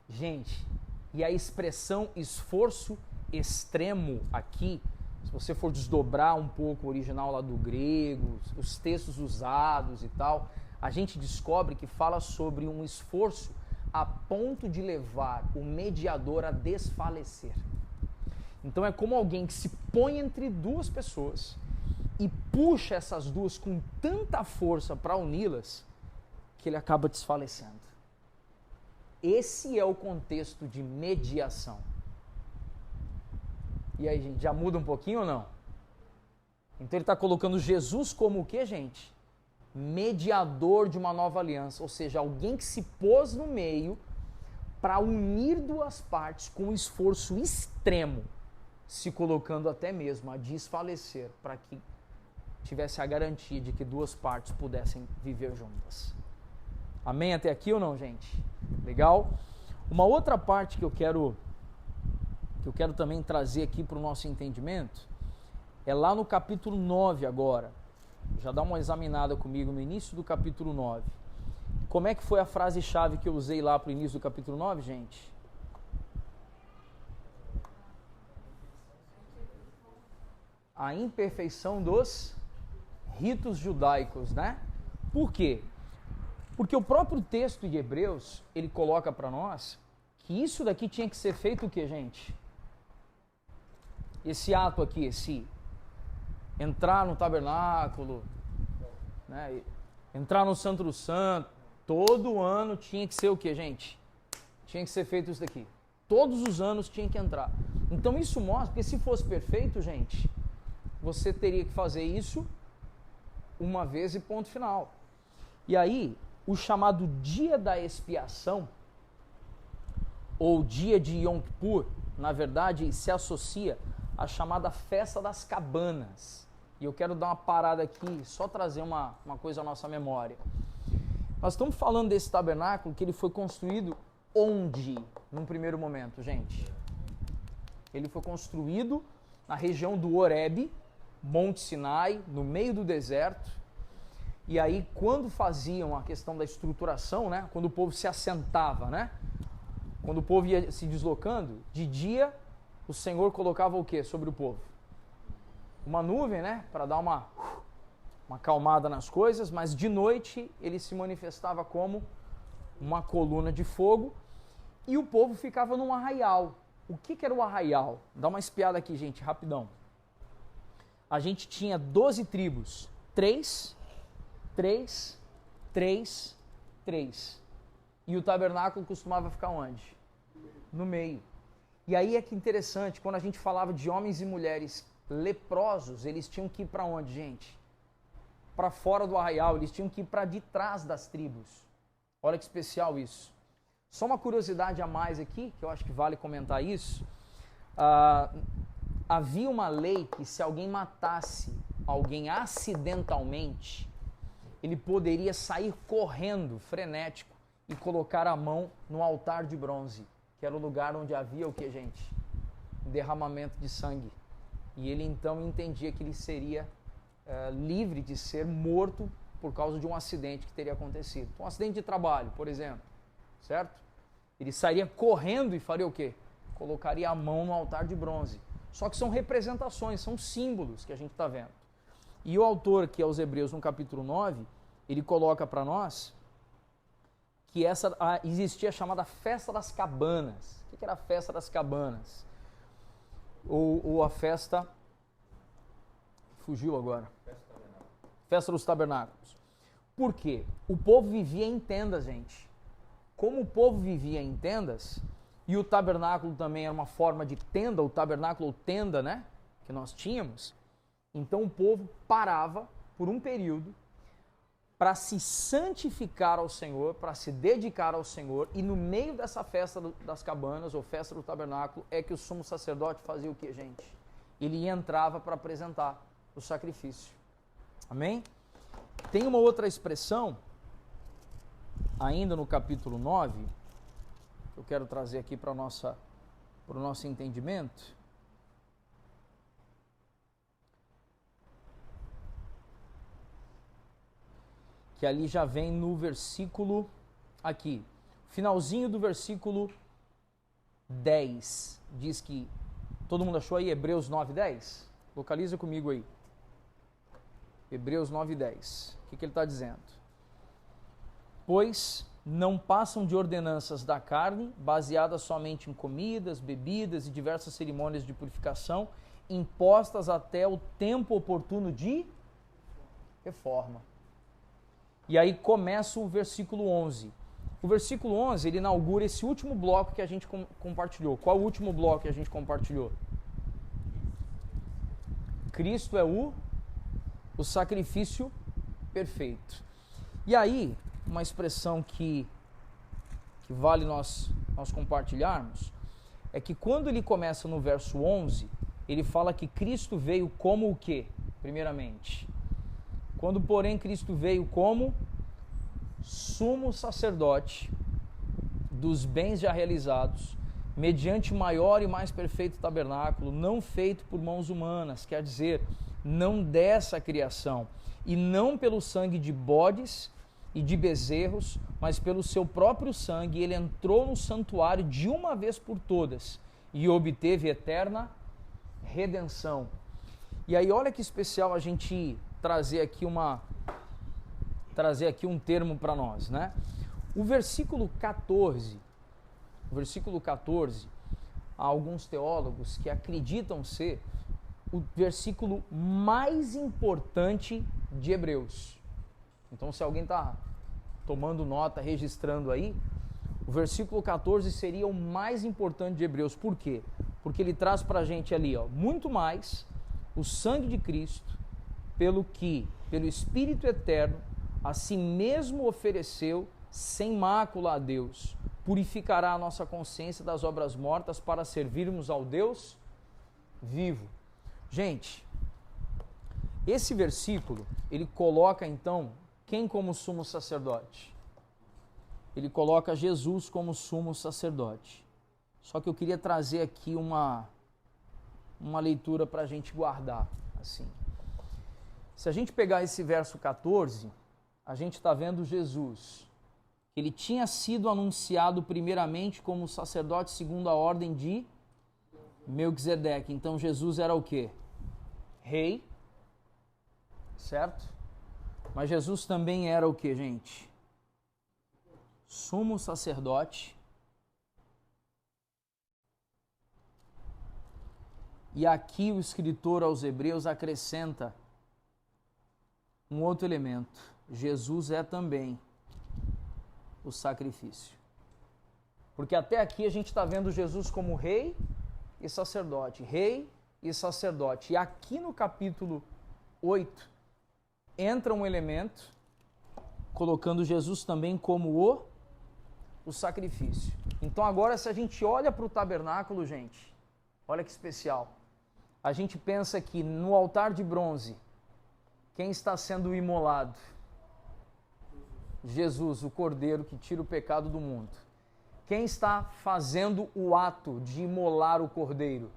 [SPEAKER 1] Gente, e a expressão esforço extremo aqui, se você for desdobrar um pouco o original lá do grego, os textos usados e tal, a gente descobre que fala sobre um esforço a ponto de levar o mediador a desfalecer. Então é como alguém que se põe entre duas pessoas e puxa essas duas com tanta força para uni-las que ele acaba desfalecendo. Esse é o contexto de mediação. E aí, gente, já muda um pouquinho ou não? Então ele está colocando Jesus como o quê, gente? Mediador de uma nova aliança, ou seja, alguém que se pôs no meio para unir duas partes com um esforço extremo, se colocando até mesmo a desfalecer, para que tivesse a garantia de que duas partes pudessem viver juntas. Amém até aqui ou não, gente? Legal? Uma outra parte que eu quero também trazer aqui para o nosso entendimento é lá no capítulo 9 agora. Já dá uma examinada comigo no início do capítulo 9. Como é que foi a frase-chave que eu usei lá para o início do capítulo 9, gente? A imperfeição dos ritos judaicos, né? Por quê? Porque o próprio texto de Hebreus, ele coloca para nós que isso daqui tinha que ser feito o quê, gente? Esse ato aqui, esse entrar no tabernáculo, né? Entrar no Santo do Santo, todo ano tinha que ser o quê, gente? Tinha que ser feito isso daqui. Todos os anos tinha que entrar. Então isso mostra que se fosse perfeito, gente, você teria que fazer isso uma vez e ponto final. E aí, o chamado dia da expiação, ou dia de Yom Kippur, na verdade, se associa à chamada festa das cabanas. E eu quero dar uma parada aqui, só trazer uma coisa à nossa memória. Nós estamos falando desse tabernáculo que ele foi construído onde, num primeiro momento, gente? Ele foi construído na região do Horebe, Monte Sinai, no meio do deserto. E aí, quando faziam a questão da estruturação, né? Quando o povo se assentava, né? Quando o povo ia se deslocando, de dia, o Senhor colocava o quê sobre o povo? Uma nuvem, né? Para dar uma acalmada nas coisas, mas de noite ele se manifestava como uma coluna de fogo, e o povo ficava num arraial. O que era o arraial? Dá uma espiada aqui, gente, rapidão. A gente tinha 12 tribos, 3, 3, 3, 3. E o tabernáculo costumava ficar onde? No meio. E aí é que interessante, quando a gente falava de homens e mulheres leprosos, eles tinham que ir para onde, gente? Para fora do arraial, eles tinham que ir para de trás das tribos. Olha que especial isso. Só uma curiosidade a mais aqui, que eu acho que vale comentar isso. Havia uma lei que se alguém matasse alguém acidentalmente, ele poderia sair correndo, frenético, e colocar a mão no altar de bronze, que era o lugar onde havia o que, gente? Derramamento de sangue. E ele então entendia que ele seria livre de ser morto por causa de um acidente que teria acontecido. Um acidente de trabalho, por exemplo, certo? Ele sairia correndo e faria o quê? Colocaria a mão no altar de bronze. Só que são representações, são símbolos que a gente está vendo. E o autor, que é os Hebreus, no capítulo 9, ele coloca para nós que existia a chamada Festa das Cabanas. O que era a Festa das Cabanas? Ou a festa... Fugiu agora. Festa dos Tabernáculos. Por quê? O povo vivia em tendas, gente. Como o povo vivia em tendas, e o tabernáculo também era uma forma de tenda, o tabernáculo ou tenda, né, que nós tínhamos, então o povo parava por um período para se santificar ao Senhor, para se dedicar ao Senhor, e no meio dessa festa das cabanas, ou festa do tabernáculo, é que o sumo sacerdote fazia o que, gente? Ele entrava para apresentar o sacrifício. Amém? Tem uma outra expressão, ainda no capítulo 9, que eu quero trazer aqui para o nosso entendimento. Que ali já vem no versículo, aqui, finalzinho do versículo 10, diz que, todo mundo achou aí Hebreus 9:10? Localiza comigo aí. Hebreus 9:10. O que ele está dizendo? Pois não passam de ordenanças da carne, baseadas somente em comidas, bebidas e diversas cerimônias de purificação, impostas até o tempo oportuno de reforma. E aí começa o versículo 11. O versículo 11, ele inaugura esse último bloco que a gente compartilhou. Qual o último bloco que a gente compartilhou? Cristo é o sacrifício perfeito. E aí, uma expressão que vale nós compartilharmos, é que quando ele começa no verso 11, ele fala que Cristo veio como o quê? Primeiramente, quando porém Cristo veio como sumo sacerdote dos bens já realizados, mediante maior e mais perfeito tabernáculo, não feito por mãos humanas, quer dizer, não dessa criação, e não pelo sangue de bodes e de bezerros, mas pelo seu próprio sangue, ele entrou no santuário de uma vez por todas e obteve eterna redenção. E aí olha que especial a gente trazer aqui um termo para nós, né? O versículo 14, há alguns teólogos que acreditam ser o versículo mais importante de Hebreus. Então, se alguém está tomando nota, registrando aí, o versículo 14 seria o mais importante de Hebreus. Por quê? Porque ele traz para a gente ali, muito mais o sangue de Cristo, pelo Espírito eterno, a si mesmo ofereceu sem mácula a Deus, purificará a nossa consciência das obras mortas para servirmos ao Deus vivo. Gente, esse versículo, ele coloca então quem como sumo sacerdote? Ele coloca Jesus como sumo sacerdote. Só que eu queria trazer aqui uma leitura para a gente guardar, assim. Se a gente pegar esse verso 14, a gente está vendo Jesus. Ele tinha sido anunciado primeiramente como sacerdote segundo a ordem de Melquisedeque. Então Jesus era o quê? Rei, certo? Mas Jesus também era o quê, gente? sumo sacerdote. E aqui o escritor aos Hebreus acrescenta um outro elemento. Jesus é também o sacrifício. Porque até aqui a gente está vendo Jesus como rei e sacerdote. Rei e sacerdote. E aqui no capítulo 8 entra um elemento colocando Jesus também como o sacrifício. Então agora, se a gente olha para o tabernáculo, gente, olha que especial. A gente pensa que no altar de bronze, quem está sendo imolado? Jesus, o Cordeiro que tira o pecado do mundo. Quem está fazendo o ato de imolar o Cordeiro?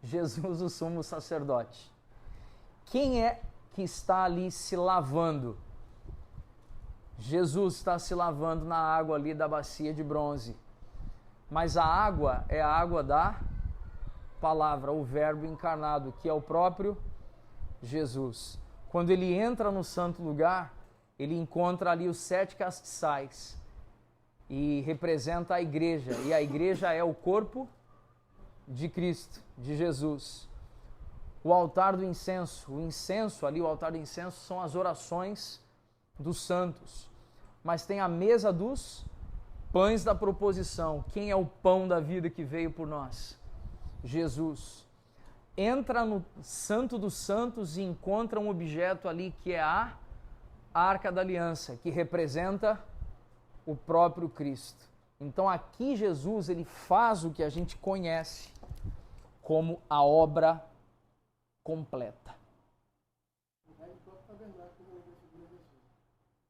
[SPEAKER 1] Jesus, o sumo sacerdote. Quem é que está ali se lavando? Jesus está se lavando na água ali da bacia de bronze. Mas a água é a água da palavra, o verbo encarnado, que é o próprio Jesus. Quando ele entra no santo lugar, ele encontra ali os 7 castiçais e representa a igreja. E a igreja é o corpo de Cristo, de Jesus. O altar do incenso, o incenso ali, o altar do incenso são as orações dos santos. Mas tem a mesa dos pães da proposição. Quem é o pão da vida que veio por nós? Jesus. Entra no Santo dos Santos e encontra um objeto ali que é a Arca da Aliança, que representa o próprio Cristo. Então aqui Jesus, ele faz o que a gente conhece como a obra completa. O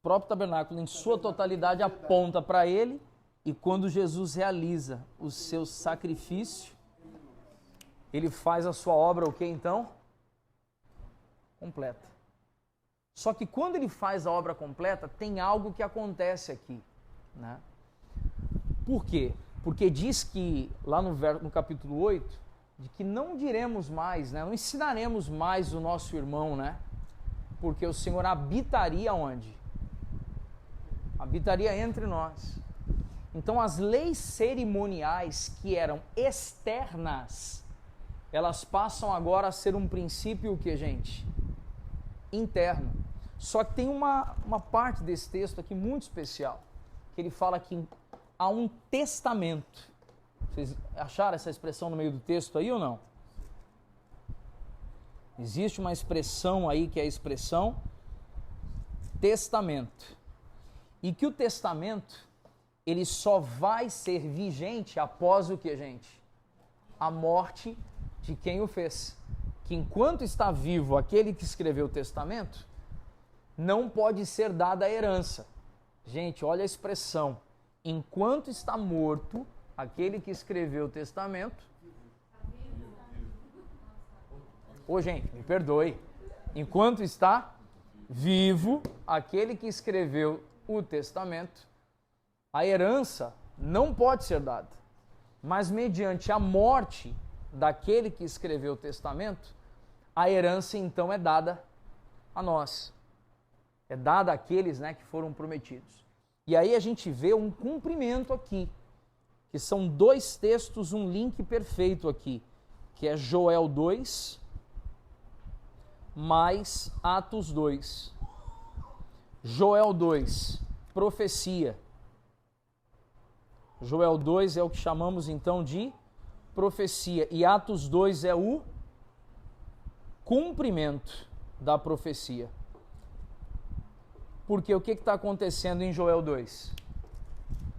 [SPEAKER 1] próprio tabernáculo em sua totalidade aponta para ele, e quando Jesus realiza o seu sacrifício, ele faz a sua obra o que então? Completa. Só que quando ele faz a obra completa, tem algo que acontece aqui, né? Por quê? Porque diz que, lá no capítulo 8, de que não diremos mais, né? Não ensinaremos mais o nosso irmão, né? Porque o Senhor habitaria onde? Habitaria entre nós. Então as leis cerimoniais que eram externas, elas passam agora a ser um princípio o que, gente? Interno. Só que tem uma parte desse texto aqui muito especial, que ele fala que há um testamento. Vocês acharam essa expressão no meio do texto aí ou não? Existe uma expressão aí que é a expressão testamento. E que o testamento, ele só vai ser vigente após o que, gente? A morte de quem o fez. Que enquanto está vivo aquele que escreveu o testamento, não pode ser dada a herança. Gente, olha a expressão. Enquanto está morto aquele que escreveu o testamento... Ô, gente, me perdoe. Enquanto está vivo aquele que escreveu o testamento, a herança não pode ser dada. Mas mediante a morte daquele que escreveu o testamento, a herança então é dada a nós. É dada àqueles, né, que foram prometidos. E aí a gente vê um cumprimento aqui, que são 2 textos, um link perfeito aqui, que é Joel 2 mais Atos 2. Joel 2, profecia. Joel 2 é o que chamamos então de profecia. E Atos 2 é o cumprimento da profecia. Porque o que está acontecendo em Joel 2?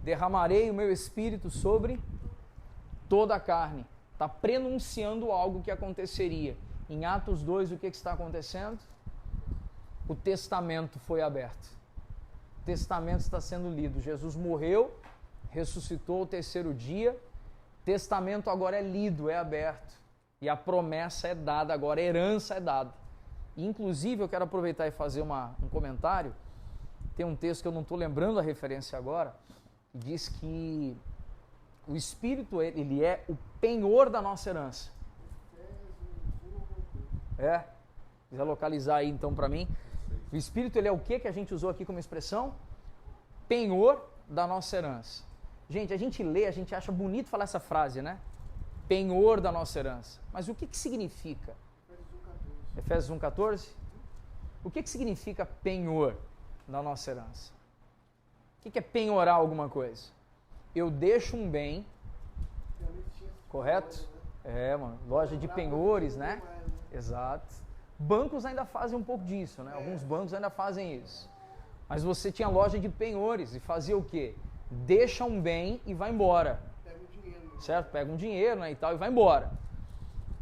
[SPEAKER 1] Derramarei o meu espírito sobre toda a carne. Está prenunciando algo que aconteceria. Em Atos 2, o que está acontecendo? O testamento foi aberto. O testamento está sendo lido. Jesus morreu, ressuscitou ao 3º dia. O testamento agora é lido, é aberto. E a promessa é dada agora, a herança é dada. E, inclusive, eu quero aproveitar e fazer um comentário. Tem um texto que eu não estou lembrando a referência agora, que diz que o Espírito, ele é o penhor da nossa herança. Quiser localizar aí então para mim. O Espírito, ele é o que a gente usou aqui como expressão? penhor da nossa herança. Gente, a gente lê, a gente acha bonito falar essa frase, né? Penhor da nossa herança. Mas o que significa? Efésios 1,14? O que significa penhor da nossa herança? O que é penhorar alguma coisa? Eu deixo um bem, correto? Mano, loja de penhores, né? Exato. Bancos ainda fazem um pouco disso, né? Alguns bancos ainda fazem isso. Mas você tinha loja de penhores e fazia o quê? Deixa um bem e vai embora.
[SPEAKER 3] Pega o dinheiro.
[SPEAKER 1] Certo? Pega um dinheiro, né, e tal, e vai embora.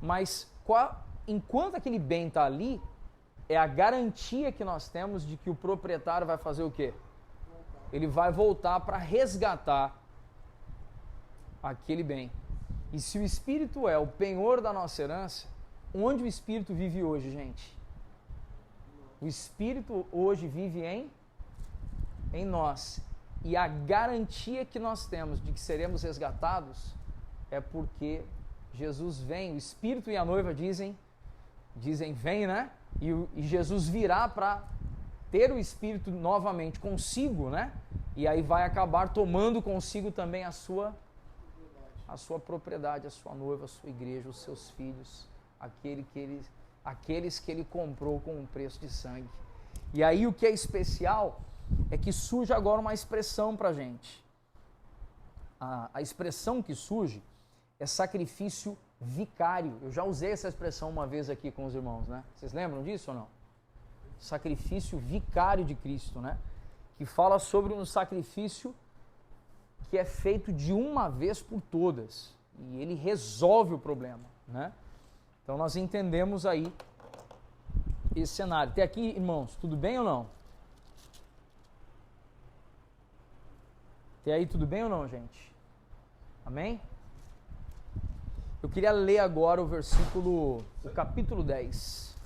[SPEAKER 1] Mas enquanto aquele bem está ali, é a garantia que nós temos de que o proprietário vai fazer o quê? Ele vai voltar para resgatar aquele bem. E se o Espírito é o penhor da nossa herança, onde o Espírito vive hoje, gente? O Espírito hoje vive em nós. E a garantia que nós temos de que seremos resgatados é porque Jesus vem, o Espírito e a noiva dizem vem, né? E Jesus virá para ter o Espírito novamente consigo, né? E aí vai acabar tomando consigo também a sua propriedade, a sua noiva, a sua igreja, os seus filhos, aqueles que ele comprou com um preço de sangue. E aí o que é especial é que surge agora uma expressão para a gente. A expressão que surge é sacrifício vicário. Eu já usei essa expressão uma vez aqui com os irmãos, né? Vocês lembram disso ou não? Sacrifício vicário de Cristo, né? Que fala sobre um sacrifício que é feito de uma vez por todas. E ele resolve o problema, né? Então nós entendemos aí esse cenário. Até aqui, irmãos, tudo bem ou não? Até aí tudo bem ou não, gente? Amém? Eu queria ler agora o capítulo 10.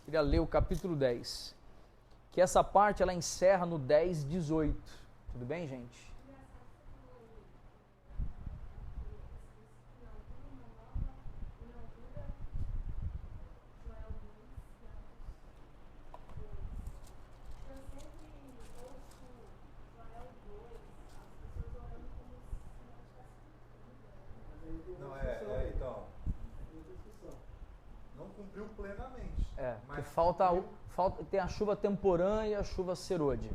[SPEAKER 1] Queria ler o capítulo 10. Que essa parte ela encerra no 10:18. Tudo bem, gente? Porque tem a chuva temporã e a chuva serôdia.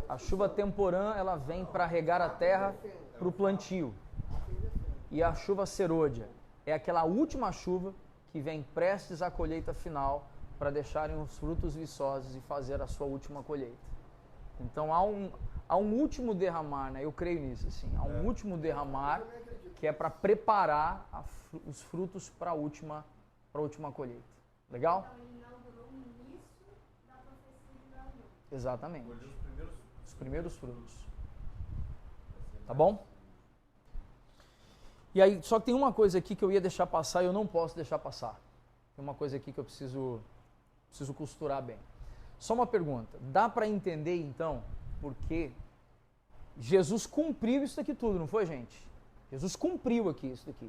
[SPEAKER 1] A chuva temporã ela vem para regar a terra para o plantio. E a chuva serôdia é aquela última chuva que vem prestes à colheita final para deixarem os frutos viçosos e fazer a sua última colheita. Então há um último derramar, né? Eu creio nisso, assim. Há um último derramar que é para preparar os frutos para a última colheita. Legal? Exatamente. Os primeiros frutos. Tá bom? E aí, só que tem uma coisa aqui que eu ia deixar passar e eu não posso deixar passar. Tem uma coisa aqui que eu preciso costurar bem. Só uma pergunta. Dá para entender, então, porque Jesus cumpriu isso aqui tudo, não foi, gente? Jesus cumpriu aqui isso daqui.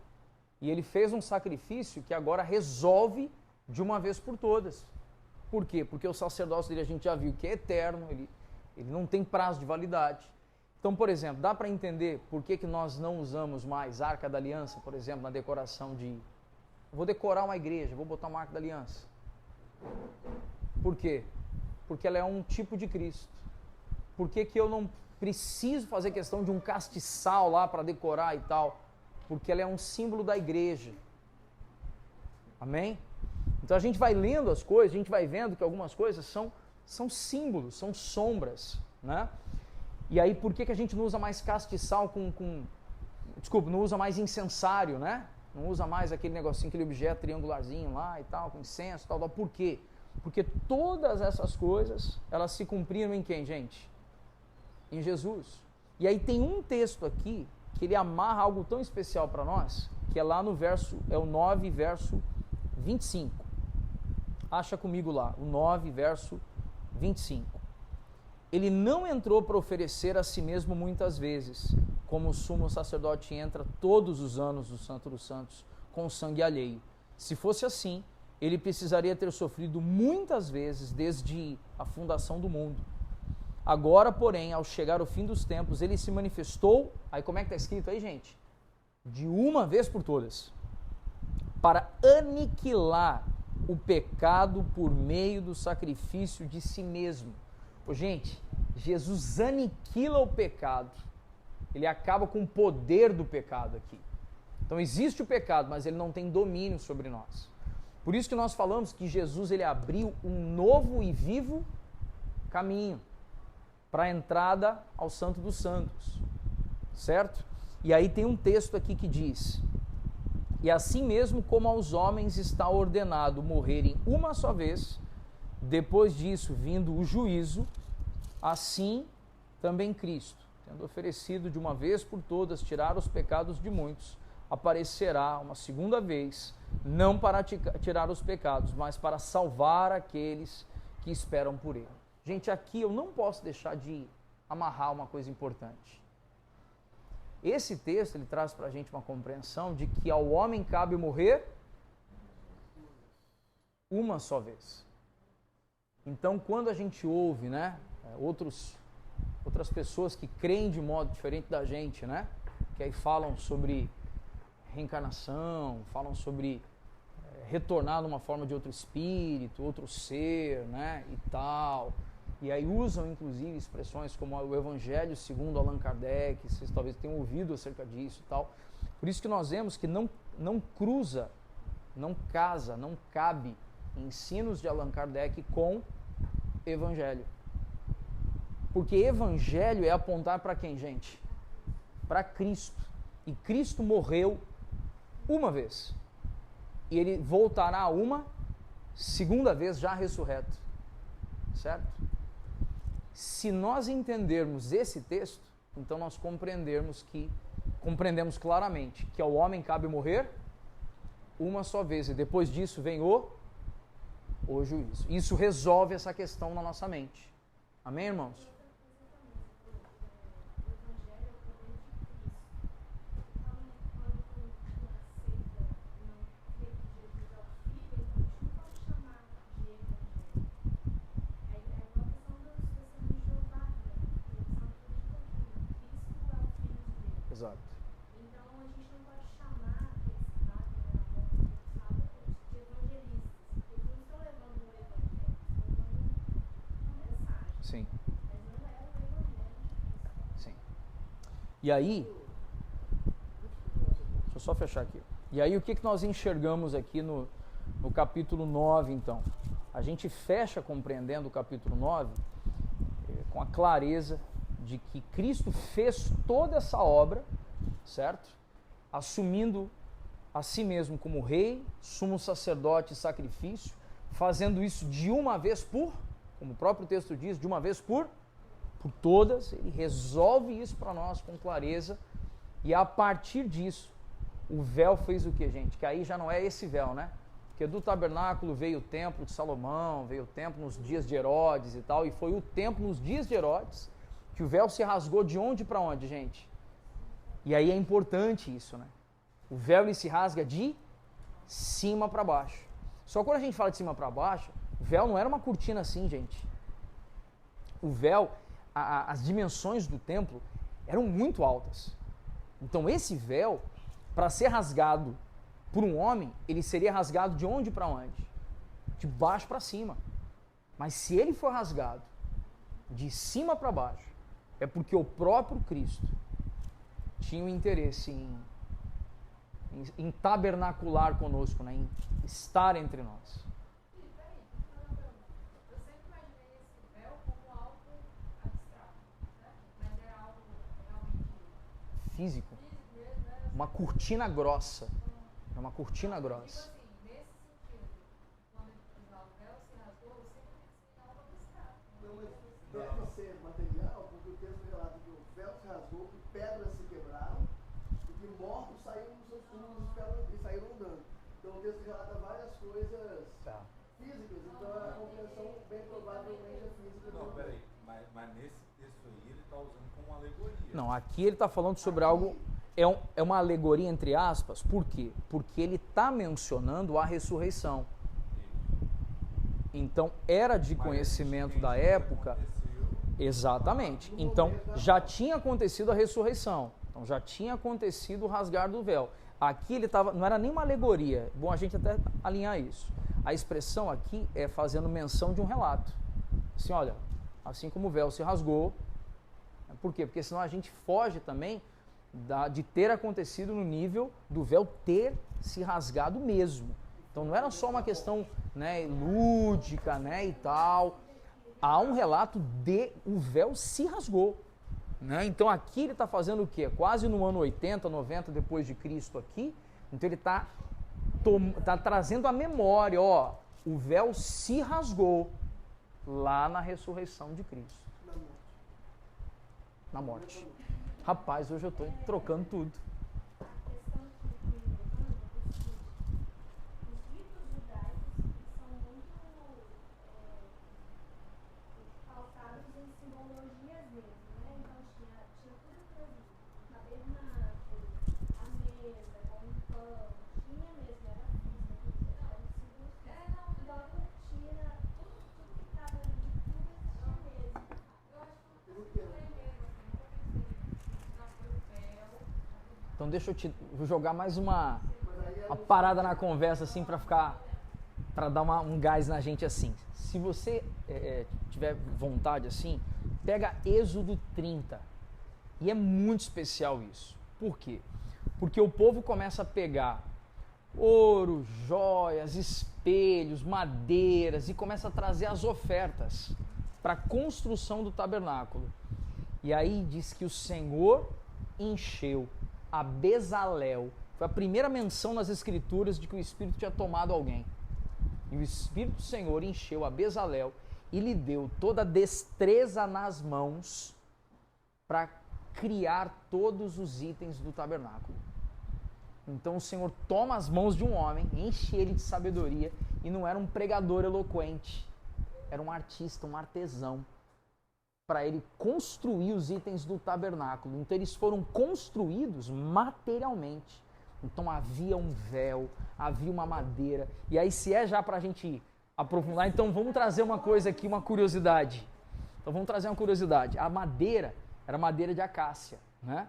[SPEAKER 1] E ele fez um sacrifício que agora resolve de uma vez por todas. Por quê? Porque o sacerdócio dele a gente já viu que é eterno, ele não tem prazo de validade. Então, por exemplo, dá para entender por que nós não usamos mais a Arca da Aliança, por exemplo, na decoração de... Vou decorar uma igreja, vou botar uma Arca da Aliança. Por quê? Porque ela é um tipo de Cristo. Por que eu não preciso fazer questão de um castiçal lá para decorar e tal? Porque ela é um símbolo da igreja. Amém? Então a gente vai lendo as coisas, a gente vai vendo que algumas coisas são símbolos, são sombras, né? E aí por que a gente não usa mais castiçal não usa mais incensário, né? Não usa mais aquele negocinho, aquele objeto triangularzinho lá e tal, com incenso e tal. Por quê? Porque todas essas coisas, elas se cumpriram em quem, gente? Em Jesus. E aí tem um texto aqui que ele amarra algo tão especial para nós, que é lá no o 9, verso 25. Acha comigo lá, o 9, verso 25. Ele não entrou para oferecer a si mesmo muitas vezes, como o sumo sacerdote entra todos os anos do Santo dos Santos com sangue alheio. Se fosse assim, ele precisaria ter sofrido muitas vezes desde a fundação do mundo. Agora, porém, ao chegar o fim dos tempos, ele se manifestou, aí como é que está escrito aí, gente? De uma vez por todas, para aniquilar o pecado por meio do sacrifício de si mesmo. Pô, gente, Jesus aniquila o pecado, ele acaba com o poder do pecado aqui. Então existe o pecado, mas ele não tem domínio sobre nós. Por isso que nós falamos que Jesus ele abriu um novo e vivo caminho para a entrada ao Santo dos Santos, certo? E aí tem um texto aqui que diz: e assim mesmo como aos homens está ordenado morrerem uma só vez, depois disso vindo o juízo, assim também Cristo, tendo oferecido de uma vez por todas tirar os pecados de muitos, aparecerá uma segunda vez, não para tirar os pecados, mas para salvar aqueles que esperam por ele. Gente, aqui eu não posso deixar de amarrar uma coisa importante. Esse texto, ele traz para a gente uma compreensão de que ao homem cabe morrer uma só vez. Então, quando a gente ouve, né, outras pessoas que creem de modo diferente da gente, né, que aí falam sobre reencarnação, falam sobre retornar numa forma de outro espírito, outro ser, né, e tal. E aí usam, inclusive, expressões como o Evangelho segundo Allan Kardec, vocês talvez tenham ouvido acerca disso e tal. Por isso que nós vemos que não cruza, não casa, não cabe ensinos de Allan Kardec com Evangelho. Porque Evangelho é apontar para quem, gente? Para Cristo. E Cristo morreu uma vez. E ele voltará uma segunda vez já ressurreto. Certo? Se nós entendermos esse texto, então nós compreendemos claramente que ao homem cabe morrer uma só vez, e depois disso vem o juízo. Isso resolve essa questão na nossa mente. Amém, irmãos? Exato.
[SPEAKER 4] Então a gente não pode chamar esse lado de evangelistas, porque eles não estão levando o evangelho, estão levando uma mensagem.
[SPEAKER 1] Sim.
[SPEAKER 4] Mas não é o evangelho.
[SPEAKER 1] Sim. E aí, deixa eu só fechar aqui. E aí o que nós enxergamos aqui no capítulo 9, então? A gente fecha compreendendo o capítulo 9 com a clareza de que Cristo fez toda essa obra, certo? Assumindo a si mesmo como rei, sumo sacerdote e sacrifício, fazendo isso de uma vez como o próprio texto diz, de uma vez por todas. Ele resolve isso para nós com clareza, e a partir disso, o véu fez o que, gente? Que aí já não é esse véu, né? Porque do tabernáculo veio o templo de Salomão, veio o templo nos dias de Herodes e tal, e foi o templo nos dias de Herodes que o véu se rasgou de onde para onde, gente? E aí é importante isso, né? O véu ele se rasga de cima para baixo. Só quando a gente fala de cima para baixo, o véu não era uma cortina assim, gente. O véu, as dimensões do templo eram muito altas. Então esse véu, para ser rasgado por um homem, ele seria rasgado de onde para onde? De baixo para cima. Mas se ele for rasgado de cima para baixo, é porque o próprio Cristo tinha um interesse em tabernacular conosco, né? Em estar entre nós.
[SPEAKER 4] Eu sempre imaginei esse véu como algo abstrato, né? Mas era algo realmente
[SPEAKER 1] Físico.
[SPEAKER 4] mesmo, né?
[SPEAKER 1] Uma cortina grossa. É uma cortina grossa.
[SPEAKER 4] Tipo assim, nesse sentido, quando ele diz lá, o véu se rasgou, eu sempre pensei em algo abstrato.
[SPEAKER 3] Não, mas deve ser material, porque o texto relata que o véu se rasgou, que pedras se quebraram, e que mortos saíram dos seus túmulos e saíram andando. Então o texto relata várias coisas físicas, então a compreensão bem provavelmente é física.
[SPEAKER 2] Não, peraí, mas nesse texto aí ele está usando como alegoria.
[SPEAKER 1] Não, aqui ele está falando sobre algo, é uma alegoria entre aspas, por quê? Porque ele está mencionando a ressurreição. Então era de conhecimento da época, Exatamente. Então, já tinha acontecido a ressurreição. Então, já tinha acontecido o rasgar do véu. Aqui ele estava, não era nem uma alegoria. Bom, a gente até alinhar isso. A expressão aqui é fazendo menção de um relato. Assim, olha, assim como o véu se rasgou. Por quê? Porque senão a gente foge também de ter acontecido no nível do véu ter se rasgado mesmo. Então não era só uma questão, né, lúdica, né, e tal. Há um relato de o véu se rasgou, né? Então aqui ele está fazendo o quê? Quase no ano 80, 90 depois de Cristo aqui. Então ele está trazendo a memória, ó, o véu se rasgou lá na ressurreição de Cristo. Na morte. Rapaz, hoje eu estou trocando tudo.
[SPEAKER 4] A questão que me levanta é o seguinte: os ritos judaicos são muito pautados em simbologias mesmo, né? Então tinha tudo aquilo ali, o tabernáculo, a mesa, com o pão, tinha mesmo, era físico, eram símbolos. Então a cortina, tudo que estava ali, tudo existia mesmo. Eu acho que
[SPEAKER 1] Então deixa eu vou jogar mais uma parada na conversa assim para dar um gás na gente assim. Se você tiver vontade assim, pega Êxodo 30. E é muito especial isso. Por quê? Porque o povo começa a pegar ouro, joias, espelhos, madeiras e começa a trazer as ofertas para a construção do tabernáculo. E aí diz que o Senhor encheu a Bezalel. Foi a primeira menção nas Escrituras de que o Espírito tinha tomado alguém. E o Espírito do Senhor encheu a Bezalel e lhe deu toda a destreza nas mãos para criar todos os itens do tabernáculo. Então o Senhor toma as mãos de um homem, enche ele de sabedoria, e não era um pregador eloquente, era um artista, um artesão, para ele construir os itens do tabernáculo. Então eles foram construídos materialmente. Então havia um véu, havia uma madeira. E aí, se é já para a gente aprofundar, então vamos trazer uma coisa aqui, uma curiosidade. Então vamos trazer uma curiosidade. A madeira era madeira de acácia, né?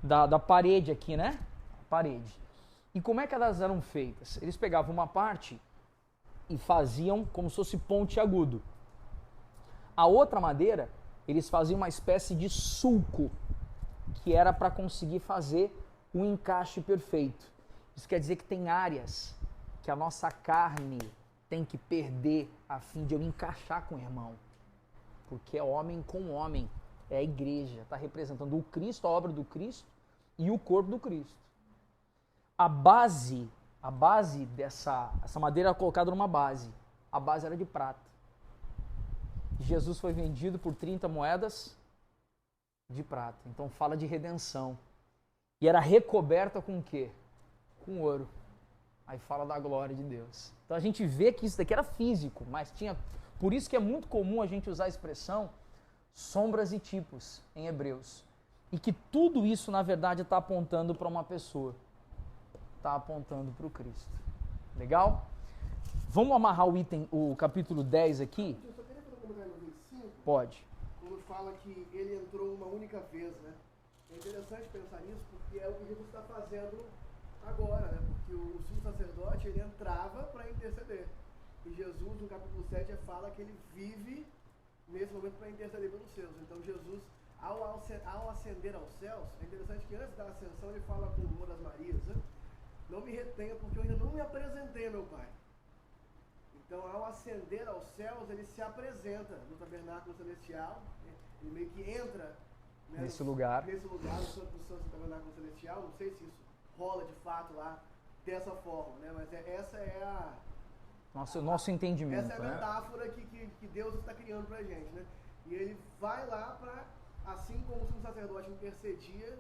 [SPEAKER 1] Da parede aqui, né? Parede. E como é que elas eram feitas? Eles pegavam uma parte e faziam como se fosse ponte agudo. A outra madeira, eles faziam uma espécie de sulco, que era para conseguir fazer o encaixe perfeito. Isso quer dizer que tem áreas que a nossa carne tem que perder a fim de eu encaixar com o irmão. Porque é homem com homem, é a igreja, está representando o Cristo, a obra do Cristo e o corpo do Cristo. A base dessa madeira era colocada numa base. A base era de prata. Jesus foi vendido por 30 moedas de prata. Então fala de redenção. E era recoberta com o quê? Com ouro. Aí fala da glória de Deus. Então a gente vê que isso daqui era físico, mas tinha... Por isso que é muito comum a gente usar a expressão sombras e tipos em Hebreus. E que tudo isso, na verdade, está apontando para uma pessoa. Está apontando para o Cristo. Legal? Vamos amarrar o capítulo 10 aqui?
[SPEAKER 3] Eu só queria fazer um comentário no 25.
[SPEAKER 1] Pode.
[SPEAKER 3] Quando fala que ele entrou uma única vez, né? É interessante pensar nisso porque é o que Jesus está fazendo agora, né? Porque o sumo sacerdote, ele entrava para interceder. E Jesus, no capítulo 7, fala que ele vive nesse momento para interceder pelos seus. Então Jesus, ao ascender aos céus, é interessante que antes da ascensão ele fala com uma das Marias, né? Não me retenha porque eu ainda não me apresentei, meu Pai. Então, ao ascender aos céus, ele se apresenta no tabernáculo celestial, né? Ele meio que entra, né,
[SPEAKER 1] nesse lugar,
[SPEAKER 3] no Santo do Tabernáculo Celestial. Não sei se isso rola de fato lá dessa forma, né? Mas essa é
[SPEAKER 1] nosso entendimento.
[SPEAKER 3] Essa é a metáfora que Deus está criando pra gente, né? E ele vai lá para, assim como o sumo sacerdote intercedia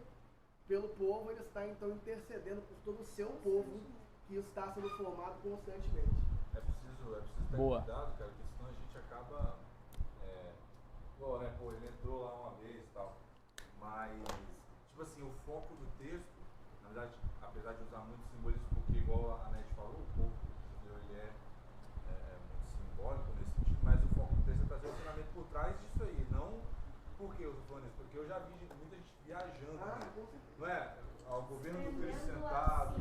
[SPEAKER 3] pelo povo, ele está então intercedendo por todo o seu povo que está sendo formado constantemente.
[SPEAKER 2] É preciso ter cuidado, cara, porque senão a gente acaba... igual, né? Pô, ele entrou lá uma vez e tal. Mas, tipo assim, o foco do texto, na verdade, apesar de usar muito simbolismo, porque igual a Nete falou, o povo judeu, ele é muito simbólico nesse sentido, mas o foco do texto é trazer o ensinamento por trás disso aí, não Por que eu tô falando isso? Porque eu já vi muita gente viajando,
[SPEAKER 3] Ah,
[SPEAKER 2] né?
[SPEAKER 3] com certeza.
[SPEAKER 2] Não é? O governo do Cristo sentado,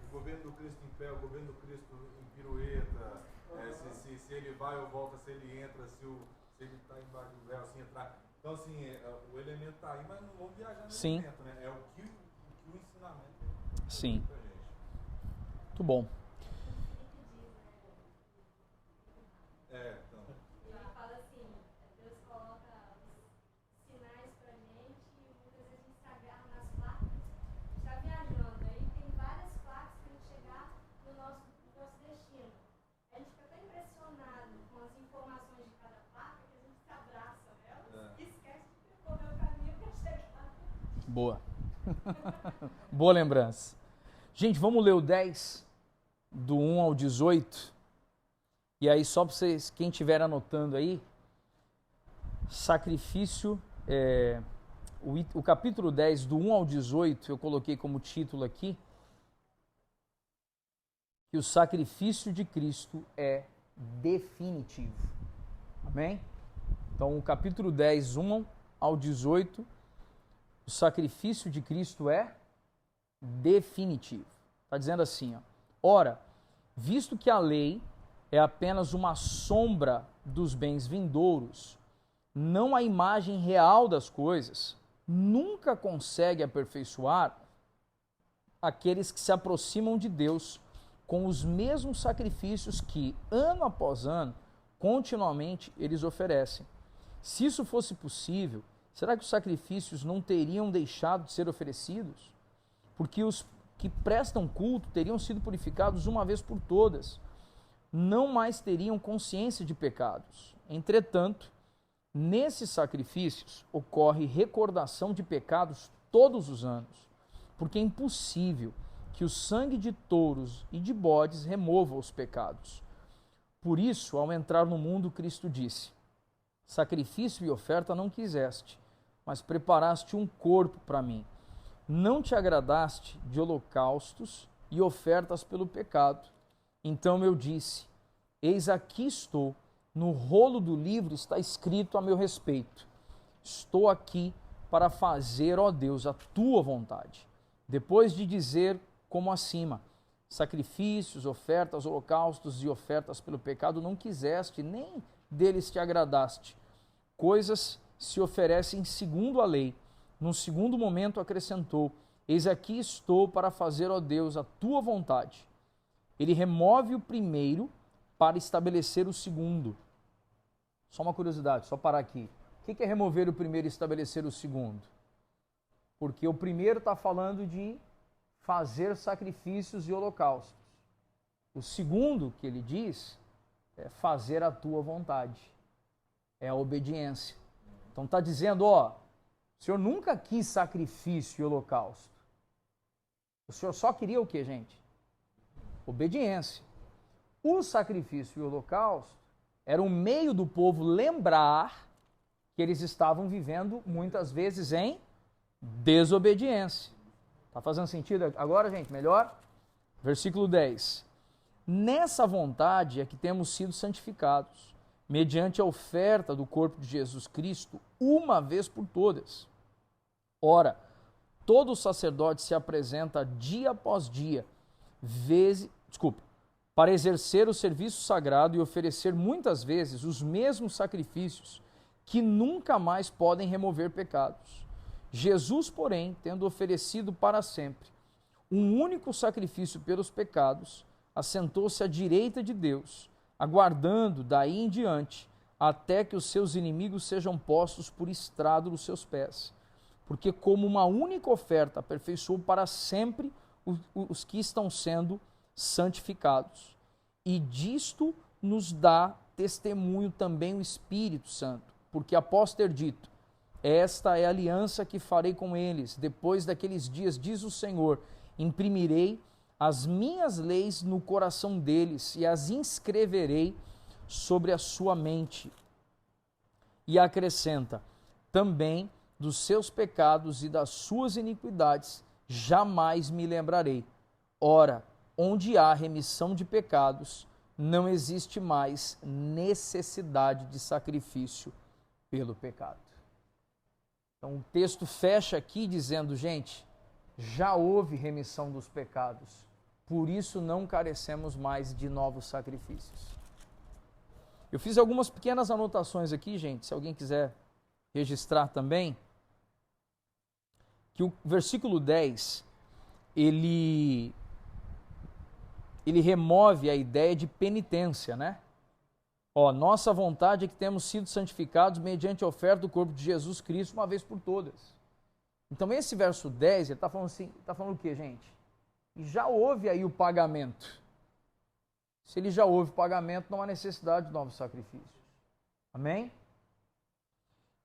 [SPEAKER 2] o governo do Cristo em pé, o governo do Cristo em pirueta, se ele vai ou volta, se ele entra, se ele está embaixo do véu, assim, entrar. Então, assim, o elemento está aí, mas não vamos viajar nesse
[SPEAKER 1] Sim.
[SPEAKER 2] elemento, né? É o que o ensinamento
[SPEAKER 1] Sim.
[SPEAKER 2] pra gente.
[SPEAKER 1] Muito bom.
[SPEAKER 2] Então.
[SPEAKER 4] Ele fala assim, Deus coloca os sinais pra gente e muitas vezes a gente se agarra nas placas, está viajando, aí tem várias placas para a gente chegar no nosso destino. A gente fica tão impressionado com as informações de cada placa que a gente se abraça nelas e esquece de percorrer o caminho para chegar.
[SPEAKER 1] Boa. Boa lembrança. Gente, vamos ler o 10, do 1 ao 18. E aí, só para vocês, quem estiver anotando aí, sacrifício, o capítulo 10, do 1 ao 18, eu coloquei como título aqui, que o sacrifício de Cristo é definitivo. Amém? Então, o capítulo 10, 1 ao 18, o sacrifício de Cristo é definitivo. Está dizendo assim, ó, ora, visto que a lei é apenas uma sombra dos bens vindouros, não a imagem real das coisas, nunca consegue aperfeiçoar aqueles que se aproximam de Deus com os mesmos sacrifícios que, ano após ano, continuamente eles oferecem. Se isso fosse possível, será que os sacrifícios não teriam deixado de ser oferecidos? Porque os que prestam culto teriam sido purificados uma vez por todas, não mais teriam consciência de pecados. Entretanto, nesses sacrifícios ocorre recordação de pecados todos os anos, porque é impossível que o sangue de touros e de bodes remova os pecados. Por isso, ao entrar no mundo, Cristo disse: sacrifício e oferta não quiseste, mas preparaste um corpo para mim. Não te agradaste de holocaustos e ofertas pelo pecado. Então eu disse: eis aqui estou, no rolo do livro está escrito a meu respeito. Estou aqui para fazer, ó Deus, a tua vontade. Depois de dizer, como acima, sacrifícios, ofertas, holocaustos e ofertas pelo pecado não quiseste, nem deles te agradaste. Coisas se oferecem segundo a lei. Num segundo momento acrescentou: eis aqui estou para fazer, ó Deus, a tua vontade. Ele remove o primeiro para estabelecer o segundo. Só uma curiosidade, só parar aqui. O que é remover o primeiro e estabelecer o segundo? Porque o primeiro está falando de fazer sacrifícios e holocaustos. O segundo que ele diz é fazer a tua vontade. É a obediência. Então está dizendo, ó, o Senhor nunca quis sacrifício e holocausto. O Senhor só queria o que, gente? Obediência. O sacrifício e o holocausto era um meio do povo lembrar que eles estavam vivendo muitas vezes em desobediência. Tá fazendo sentido agora, gente? Melhor? Versículo 10. Nessa vontade é que temos sido santificados, mediante a oferta do corpo de Jesus Cristo, uma vez por todas. Ora, todo sacerdote se apresenta dia após dia, para exercer o serviço sagrado e oferecer muitas vezes os mesmos sacrifícios que nunca mais podem remover pecados. Jesus, porém, tendo oferecido para sempre um único sacrifício pelos pecados, assentou-se à direita de Deus, aguardando daí em diante até que os seus inimigos sejam postos por estrado dos seus pés. Porque como uma única oferta aperfeiçoou para sempre os que estão sendo santificados. E disto nos dá testemunho também o Espírito Santo, porque após ter dito: esta é a aliança que farei com eles, depois daqueles dias, diz o Senhor, imprimirei as minhas leis no coração deles e as inscreverei sobre a sua mente. E acrescenta: também dos seus pecados e das suas iniquidades jamais me lembrarei. Ora, onde há remissão de pecados, não existe mais necessidade de sacrifício pelo pecado. Então o texto fecha aqui dizendo, gente, já houve remissão dos pecados, por isso não carecemos mais de novos sacrifícios. Eu fiz algumas pequenas anotações aqui, gente, se alguém quiser registrar também, que o versículo 10, ele remove a ideia de penitência, né? Nossa vontade é que temos sido santificados mediante a oferta do corpo de Jesus Cristo uma vez por todas. Então esse verso 10, ele está falando assim, está falando o quê, gente? Já houve aí o pagamento. Se ele já houve pagamento, não há necessidade de novos sacrifícios. Amém?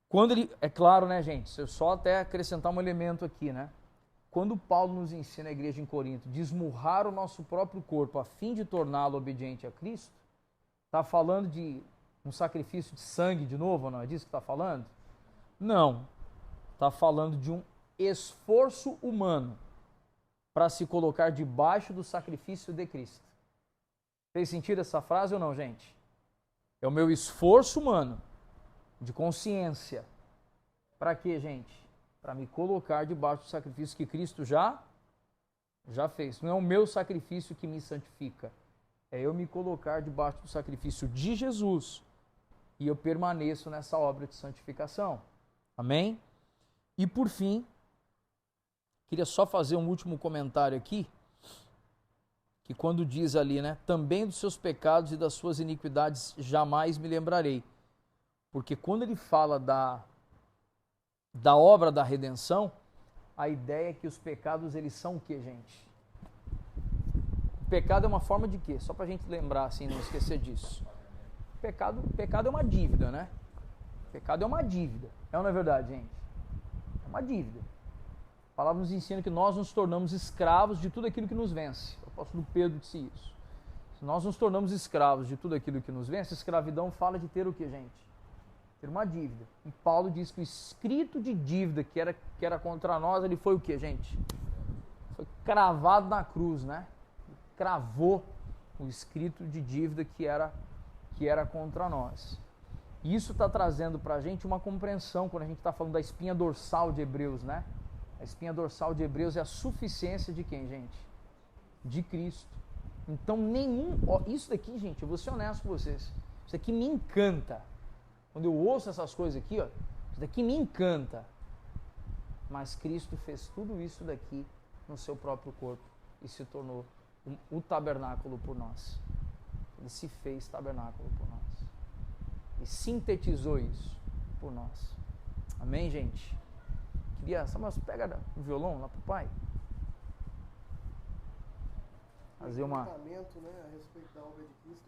[SPEAKER 1] Quando ele, é claro, né, gente, se eu só até acrescentar um elemento aqui, né? Quando Paulo nos ensina a igreja em Corinto, de esmurrar o nosso próprio corpo a fim de torná-lo obediente a Cristo, está falando de um sacrifício de sangue de novo, não é disso que está falando? Não. Está falando de um esforço humano para se colocar debaixo do sacrifício de Cristo. Fez sentido essa frase ou não, gente? É o meu esforço humano de consciência. Para quê, gente? Para me colocar debaixo do sacrifício que Cristo já fez. Não é o meu sacrifício que me santifica. É eu me colocar debaixo do sacrifício de Jesus e eu permaneço nessa obra de santificação. Amém? E por fim, queria só fazer um último comentário aqui, que quando diz ali, né, também dos seus pecados e das suas iniquidades jamais me lembrarei. Porque quando ele fala da obra da redenção, a ideia é que os pecados, eles são o quê, gente? O pecado é uma forma de quê? Só para a gente lembrar, assim, não esquecer disso. Pecado é uma dívida, né? Pecado é uma dívida. É ou não é verdade, gente? É uma dívida. A palavra nos ensina que nós nos tornamos escravos de tudo aquilo que nos vence. O apóstolo Pedro disse isso. Se nós nos tornamos escravos de tudo aquilo que nos vence, escravidão fala de ter o quê, gente? Ter uma dívida. E Paulo diz que o escrito de dívida que era contra nós, ele foi o quê, gente? Foi cravado na cruz, né? Cravou o escrito de dívida que era contra nós. E isso está trazendo para a gente uma compreensão quando a gente está falando da espinha dorsal de Hebreus, né? A espinha dorsal de Hebreus é a suficiência de quem, gente? De Cristo. Então isso daqui, gente, eu vou ser honesto com vocês, isso daqui me encanta. Quando eu ouço essas coisas aqui, isso daqui me encanta. Mas Cristo fez tudo isso daqui no seu próprio corpo e se tornou o tabernáculo por nós. Ele se fez tabernáculo por nós. E sintetizou isso por nós. Amém, gente? Queria, Samuel, pega o violão lá pro pai. Fazer uma...
[SPEAKER 3] Né, a respeito da obra de Cristo.